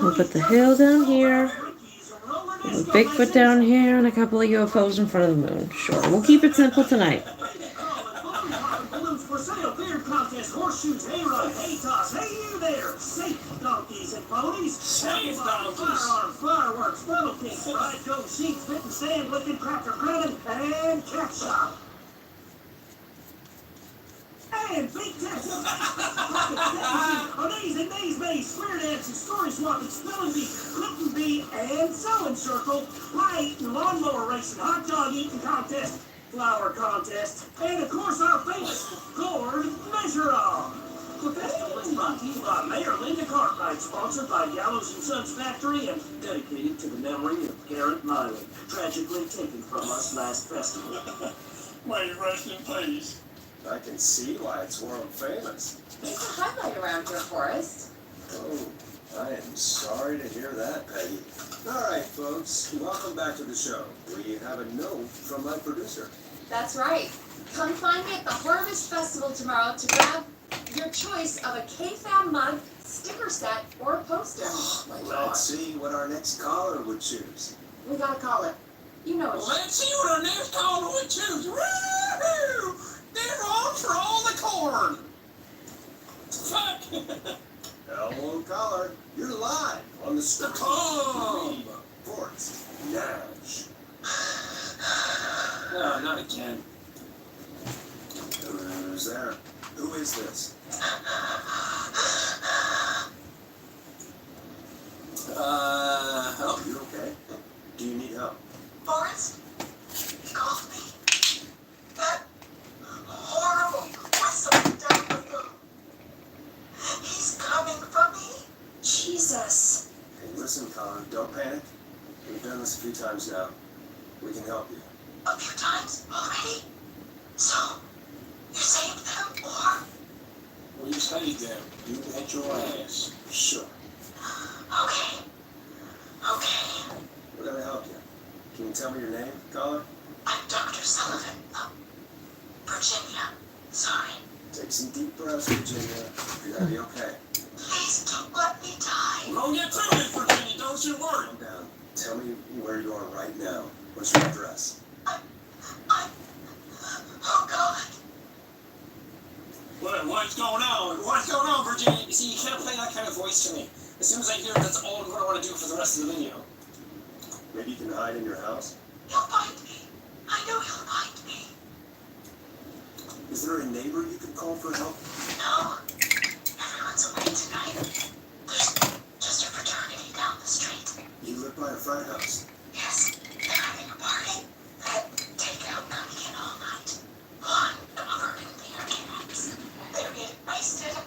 We'll put the hill down here. We'll put Bigfoot down here and a couple of UFOs in front of the moon. Sure, we'll keep it simple tonight. Balloons for sale, beard contest, horseshoes, hayride, hay toss. Hey, you there! Safe donkeys and ponies. Save bounties. Firearms, fireworks, funnel cakes, fried goat, sheep, spitting sand, licking, cracker grinning, and cat shop. And big test. Amazing maze maze, square dancing, story swapping, spelling bee, Clinton bee, and sewing circle, light and lawnmower racing, hot dog eating contest, flower contest, and of course our famous gourd measure off. The festival is brought to you by Mayor Linda Cartwright, sponsored by Gallows and Sons Factory, and dedicated to the memory of Garrett Miley, tragically taken from us last festival. May you rest in peace. I can see why it's world famous. It's a highlight around here, Forrest. Oh, I am sorry to hear that, Peggy. All right, folks, welcome back to the show. We have a note from my producer. That's right. Come find me at the Harvest Festival tomorrow to grab your choice of a K-Fam mug, sticker set, or a poster. Oh my Let's see what our next caller would choose. We gotta call it. You know it. Let's see what our next caller would choose. Woo-hoo! They're on for all the corn. Fuck. Hello, caller. You're live on the The street. Tom. Forrest Nash. No, not again. Who's there? Who is this? Help. You okay? Do you need help? Forrest, he called me. That horrible whistle down the road. He's coming for me. Jesus. Hey, listen, Colin, don't panic. We've done this a few times now. We can help you. A few times already. So, you saved them, or? We saved them. You bet your ass. Sure. Okay. Okay. We're gonna help you. Can you tell me your name, caller? I'm Dr. Sullivan. Virginia. Sorry. Take some deep breaths, Virginia. You're gonna be okay. Please don't let me die. We'll get through it, Virginia. Don't you worry. Calm down. Tell me where you are right now. What's your address? I'm... Oh, God. What's going on? What's going on, Virginia? You see, you can't play that kind of voice to me. As soon as I hear it, that's all I'm going to want to do for the rest of the video. Maybe you can hide in your house? You'll find me. I know you'll find me. Is there a neighbor you could call for help? No. Everyone's away tonight. There's just a fraternity down the street. You live by a frat house. Yes, they're having a party. Takeout coming in all night. One covered in beer cans. They're getting wasted.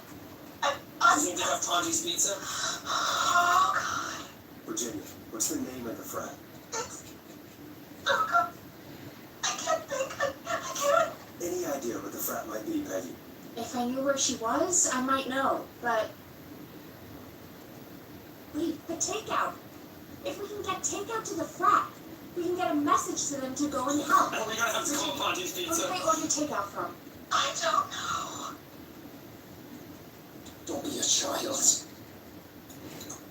And You us. think they have Ponti's Pizza? Oh, God. Virginia, what's the name of the frat? It's... Oh, God. I can't think. I can't. Any idea what the frat might be, Peggy? If I knew where she was, I might know, but... Wait, the takeout. If we can get takeout to the frat, we can get a message to them to go and help. Well, we're going to have to call Ponti's Where Pizza. can I order takeout from? I don't know. Don't be a child.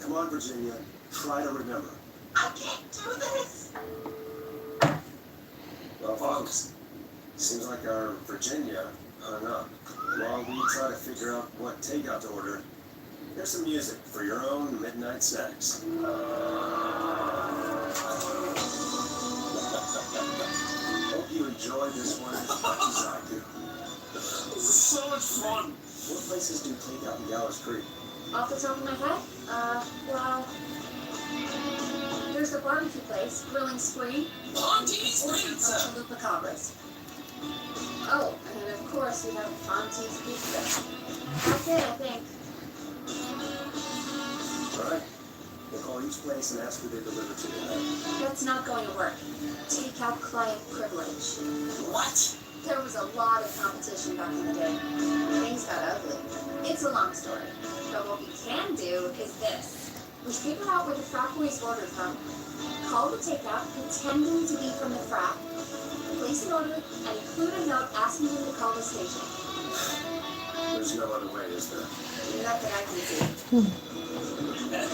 Come on, Virginia. Try to remember. I can't do this. Well, folks, seems like our Virginia hung up. While we try to figure out what takeout to order, here's some music for your own midnight snacks. Hope you enjoyed this one as much as I do. This is so much fun. What places do takeout in Gallows Creek? Off the top of my head? Well... There's the barbecue place, Grilling Spree, Ponti's or Pizza. Chalupa Cabras. Oh, and of course we have Auntie's Pizza. That's it, I think. All right. We'll call each place and ask who they deliver to tonight. That's not going to work. Takeout client privilege. What? There was a lot of competition back in the day. Things got ugly. It's a long story. But what we can do is this. We figure out where the frat boys ordered from, call the takeout pretending to be from the frat, place an order, and include a note asking them to call the station. There's no other way, is there? Not that I can see.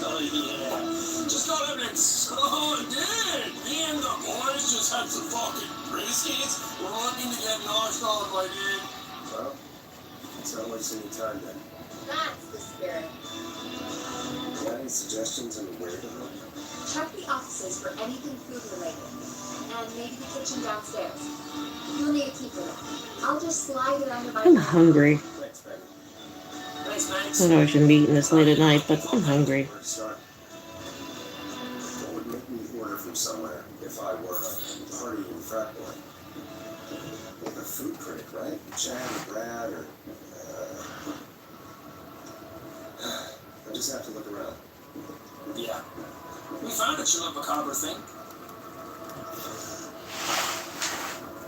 Oh, yeah. Just got evidence. Oh, it did. Me and the boys just had some fucking briskets. We're looking to get noshed on, my dude. Well, let's not waste any time then. That's the spirit. Got any suggestions on where to look? Check the offices for anything food related. And maybe the kitchen downstairs. You'll need a key for that. I'll just slide it under my I'm hungry. Thanks, Betty. Thanks, Max. I know I shouldn't be eating this late at night, but I'm hungry. Where to start? What would make me order from somewhere if I were a partying frat boy? Like a food critic, right? Chad or Brad or... I just have to look around. Yeah. We found a chupacabra thing.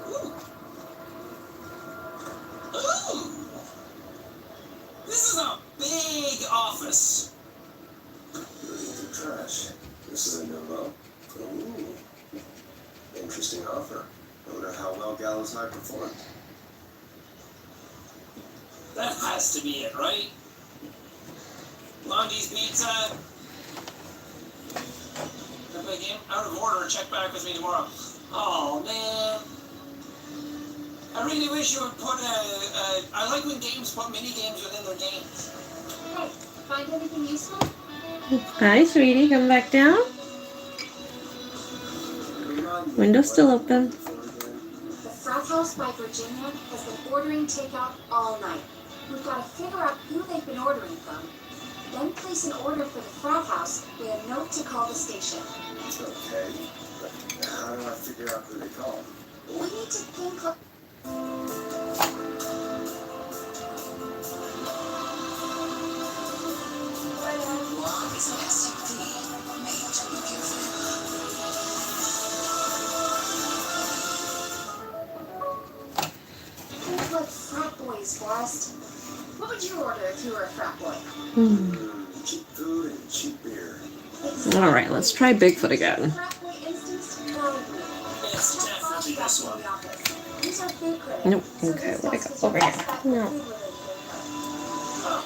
Ooh. Ooh. This is a big office. Looking through trash. This is a no-mo. Ooh. Interesting offer. I wonder how well Gallows High performed. That has to be it, right? Blondie's Pizza. Play game out of order. Check back with me tomorrow. Oh man, I really wish you would put I like when games put mini games within their games. Hey, find anything useful? Hi, sweetie. Come back down. Window's still open. The frat house by Virginia has been ordering takeout all night. We've got to figure out who they've been ordering from. Then place an order for the frat house with a note to call the station. Okay, but how do I figure out who they call? We need to think of... Think like frat boys, Forrest. What would you order if you were a frat boy? Cheap food and cheap beer. All right, let's try Bigfoot again. Frat boy instincts guide me. It's definitely this one. These are food critics. Nope. So Okay, this what I desk got is over your here? best bet for No. food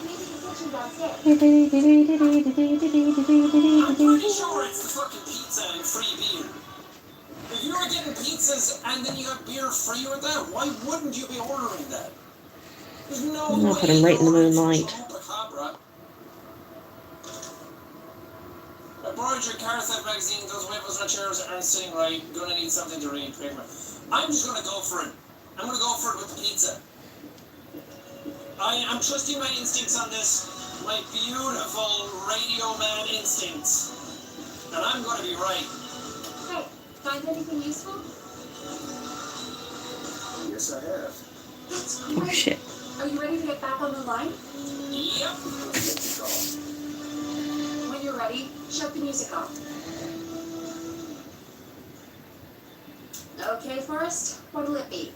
related info. Maybe the kitchen downstairs. I'm pretty sure it's the fucking pizza and free beer. If you were getting pizzas and then you got beer free with that, why wouldn't you be ordering that? There's no I'm gonna way put him right in the you're ordering moonlight. Chupacabra. I borrowed your car theft magazine. Those waffles and chairs aren't sitting right. Gonna need something to read. I'm just gonna go for it. I'm gonna go for it with the pizza. I'm trusting my instincts on this. My beautiful radio man instincts. And I'm gonna be right. Hey, find anything useful? Yes, I have. That's Oh great. shit. Are you ready to get back on the line? Yep. Let's get the call. When you're ready, shut the music off. Okay, Forrest, what'll it be?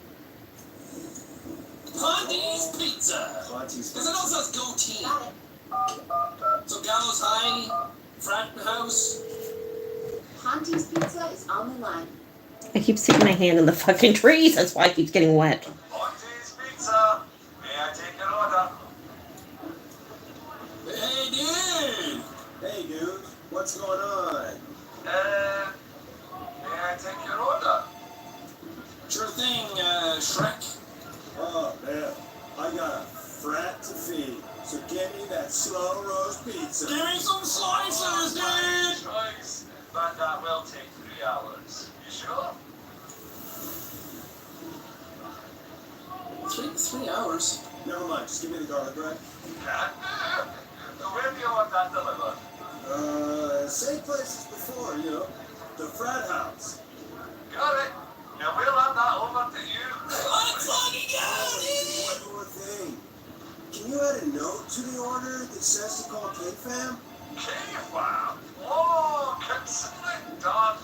Pondy's Pizza. Monty's Because it also has goatee. Got it. So Gallows High, frat house. Ponty's Pizza is on the line. I keep sticking my hand in the fucking trees. That's why it keeps getting wet. Monty's Pizza. May I take your order? Hey, dude. Hey, dude. What's going on? May I take your order? Sure thing, Shrek. Oh, man. I got a frat to feed. So get me that slow roast pizza. Give me some slices, dude. Choice, but that will take 3 hours. You sure? 3 hours. Never mind. Just give me the garlic bread. Where do you want that delivered? Same place as before, you know. The frat house. Got it. Now we'll have that over to you. Let's fucking go, dude. One more thing. Can you add a note to the order that says to call K-Fam? K-Fam? Oh, consider it done.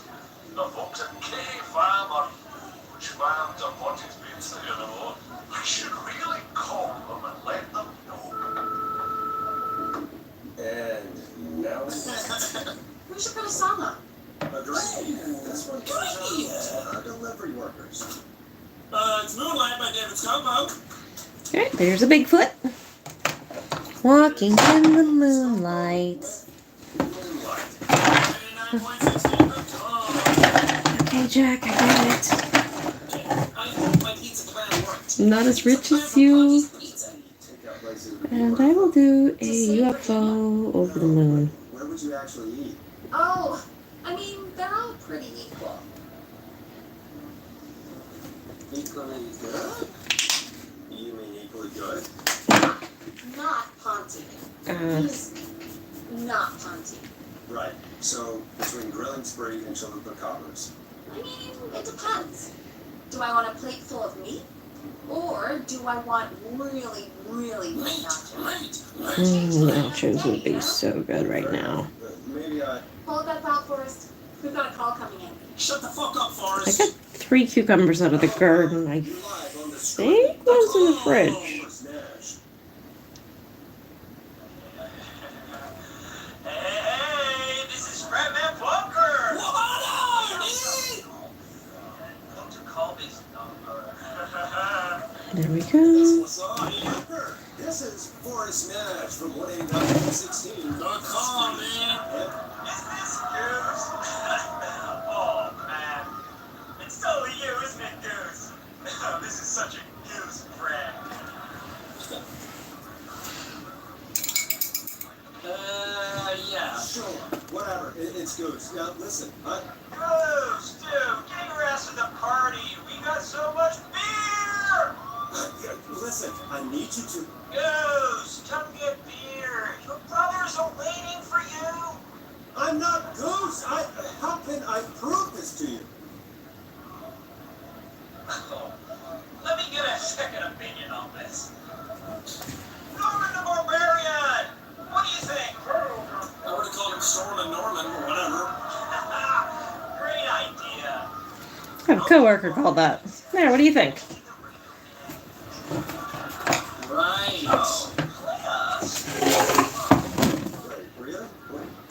The folks at K-Fam are huge fans of Monty's Pizza, you know. I should really call them and let them know. And now We should put a song on. agree. This one Good idea. comes out to our delivery workers. It's Moonlight by David Scumbo. Alright, there's a Bigfoot. Walking in the moonlight. Moonlight. 99.6. Okay, Jack, I get it. I hope my pizza plan worked. I'm not as rich as you. Take out places. And I will do a UFO over the moon. Where would you actually eat? Oh, I mean, they're all pretty equal. Equally good? You mean equally good? Not Ponty. He's not Ponty. Right. So, between grilling spree and chalupa cobblers. I mean, it depends. Do I want a plate full of meat? Or do I want really, really good nachos? Nachos would be so good right now. Maybe I... Hold that thought, Forrest. We've got a call coming in. Shut the fuck up, I Forrest. got 3 cucumbers out of the garden. I think one's in the fridge. Hey, this is Fredman Bunker. What? Don't you call this number? There we go. What's up, Bunker? This is Forrest Nash from 18916. .com, man. Is this Goose? Oh, man. It's totally you, isn't it, Goose? This is such a Goose prank. Yeah. Sure, whatever. It's Goose. Now, listen, Goose, dude, get your ass to the party. We got so much beer. listen, I need you to... Goose, come get beer. Your brothers are waiting for you. I'm not Goose! How can I prove this to you? Let me get a second opinion on this. Norman the Barbarian! What do you think? I would have called him Stormin' Norman or whatever. Great idea. I have a coworker called that. There, what do you think? Right. Play us. Wait, really?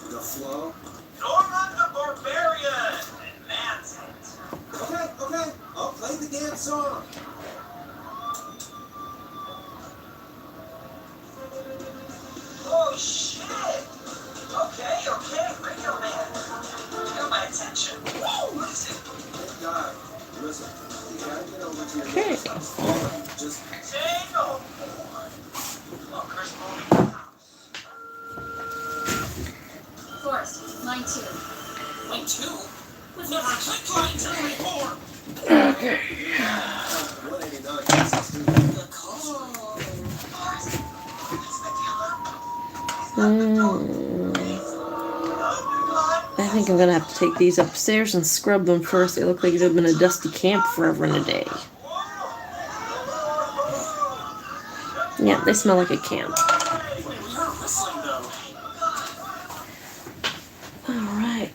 The flow? Norman the Barbarian! And man's it. Okay. I'll play the damn song. Oh, shit! Okay, Radio Man. You got my attention. Woo! What is it? Thank God. Listen, you gotta get over to your Okay. Just... Say no more. Oh, Chris, moving the house. Forrest, line 2. Line 2? We've never clicked line 2 before. 18916. The call. I think I'm gonna have to take these upstairs and scrub them first. They look like they've been a dusty camp forever and a day. Yeah, they smell like a camp. Wait, we heard whistling though. Alright.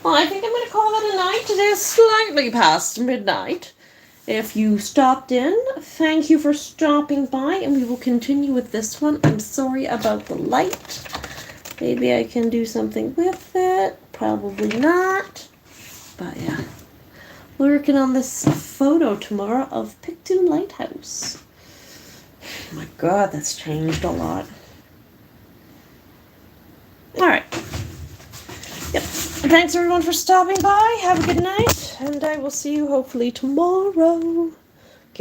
Well, I think I'm gonna call it a night. It is slightly past midnight. If you stopped in, thank you for stopping by, and we will continue with this one. I'm sorry about the light. Maybe I can do something with it. Probably not. But yeah. Working on this photo tomorrow of Pictou Lighthouse. Oh my god, that's changed a lot. Alright. Yep. Thanks everyone for stopping by. Have a good night. And I will see you hopefully tomorrow.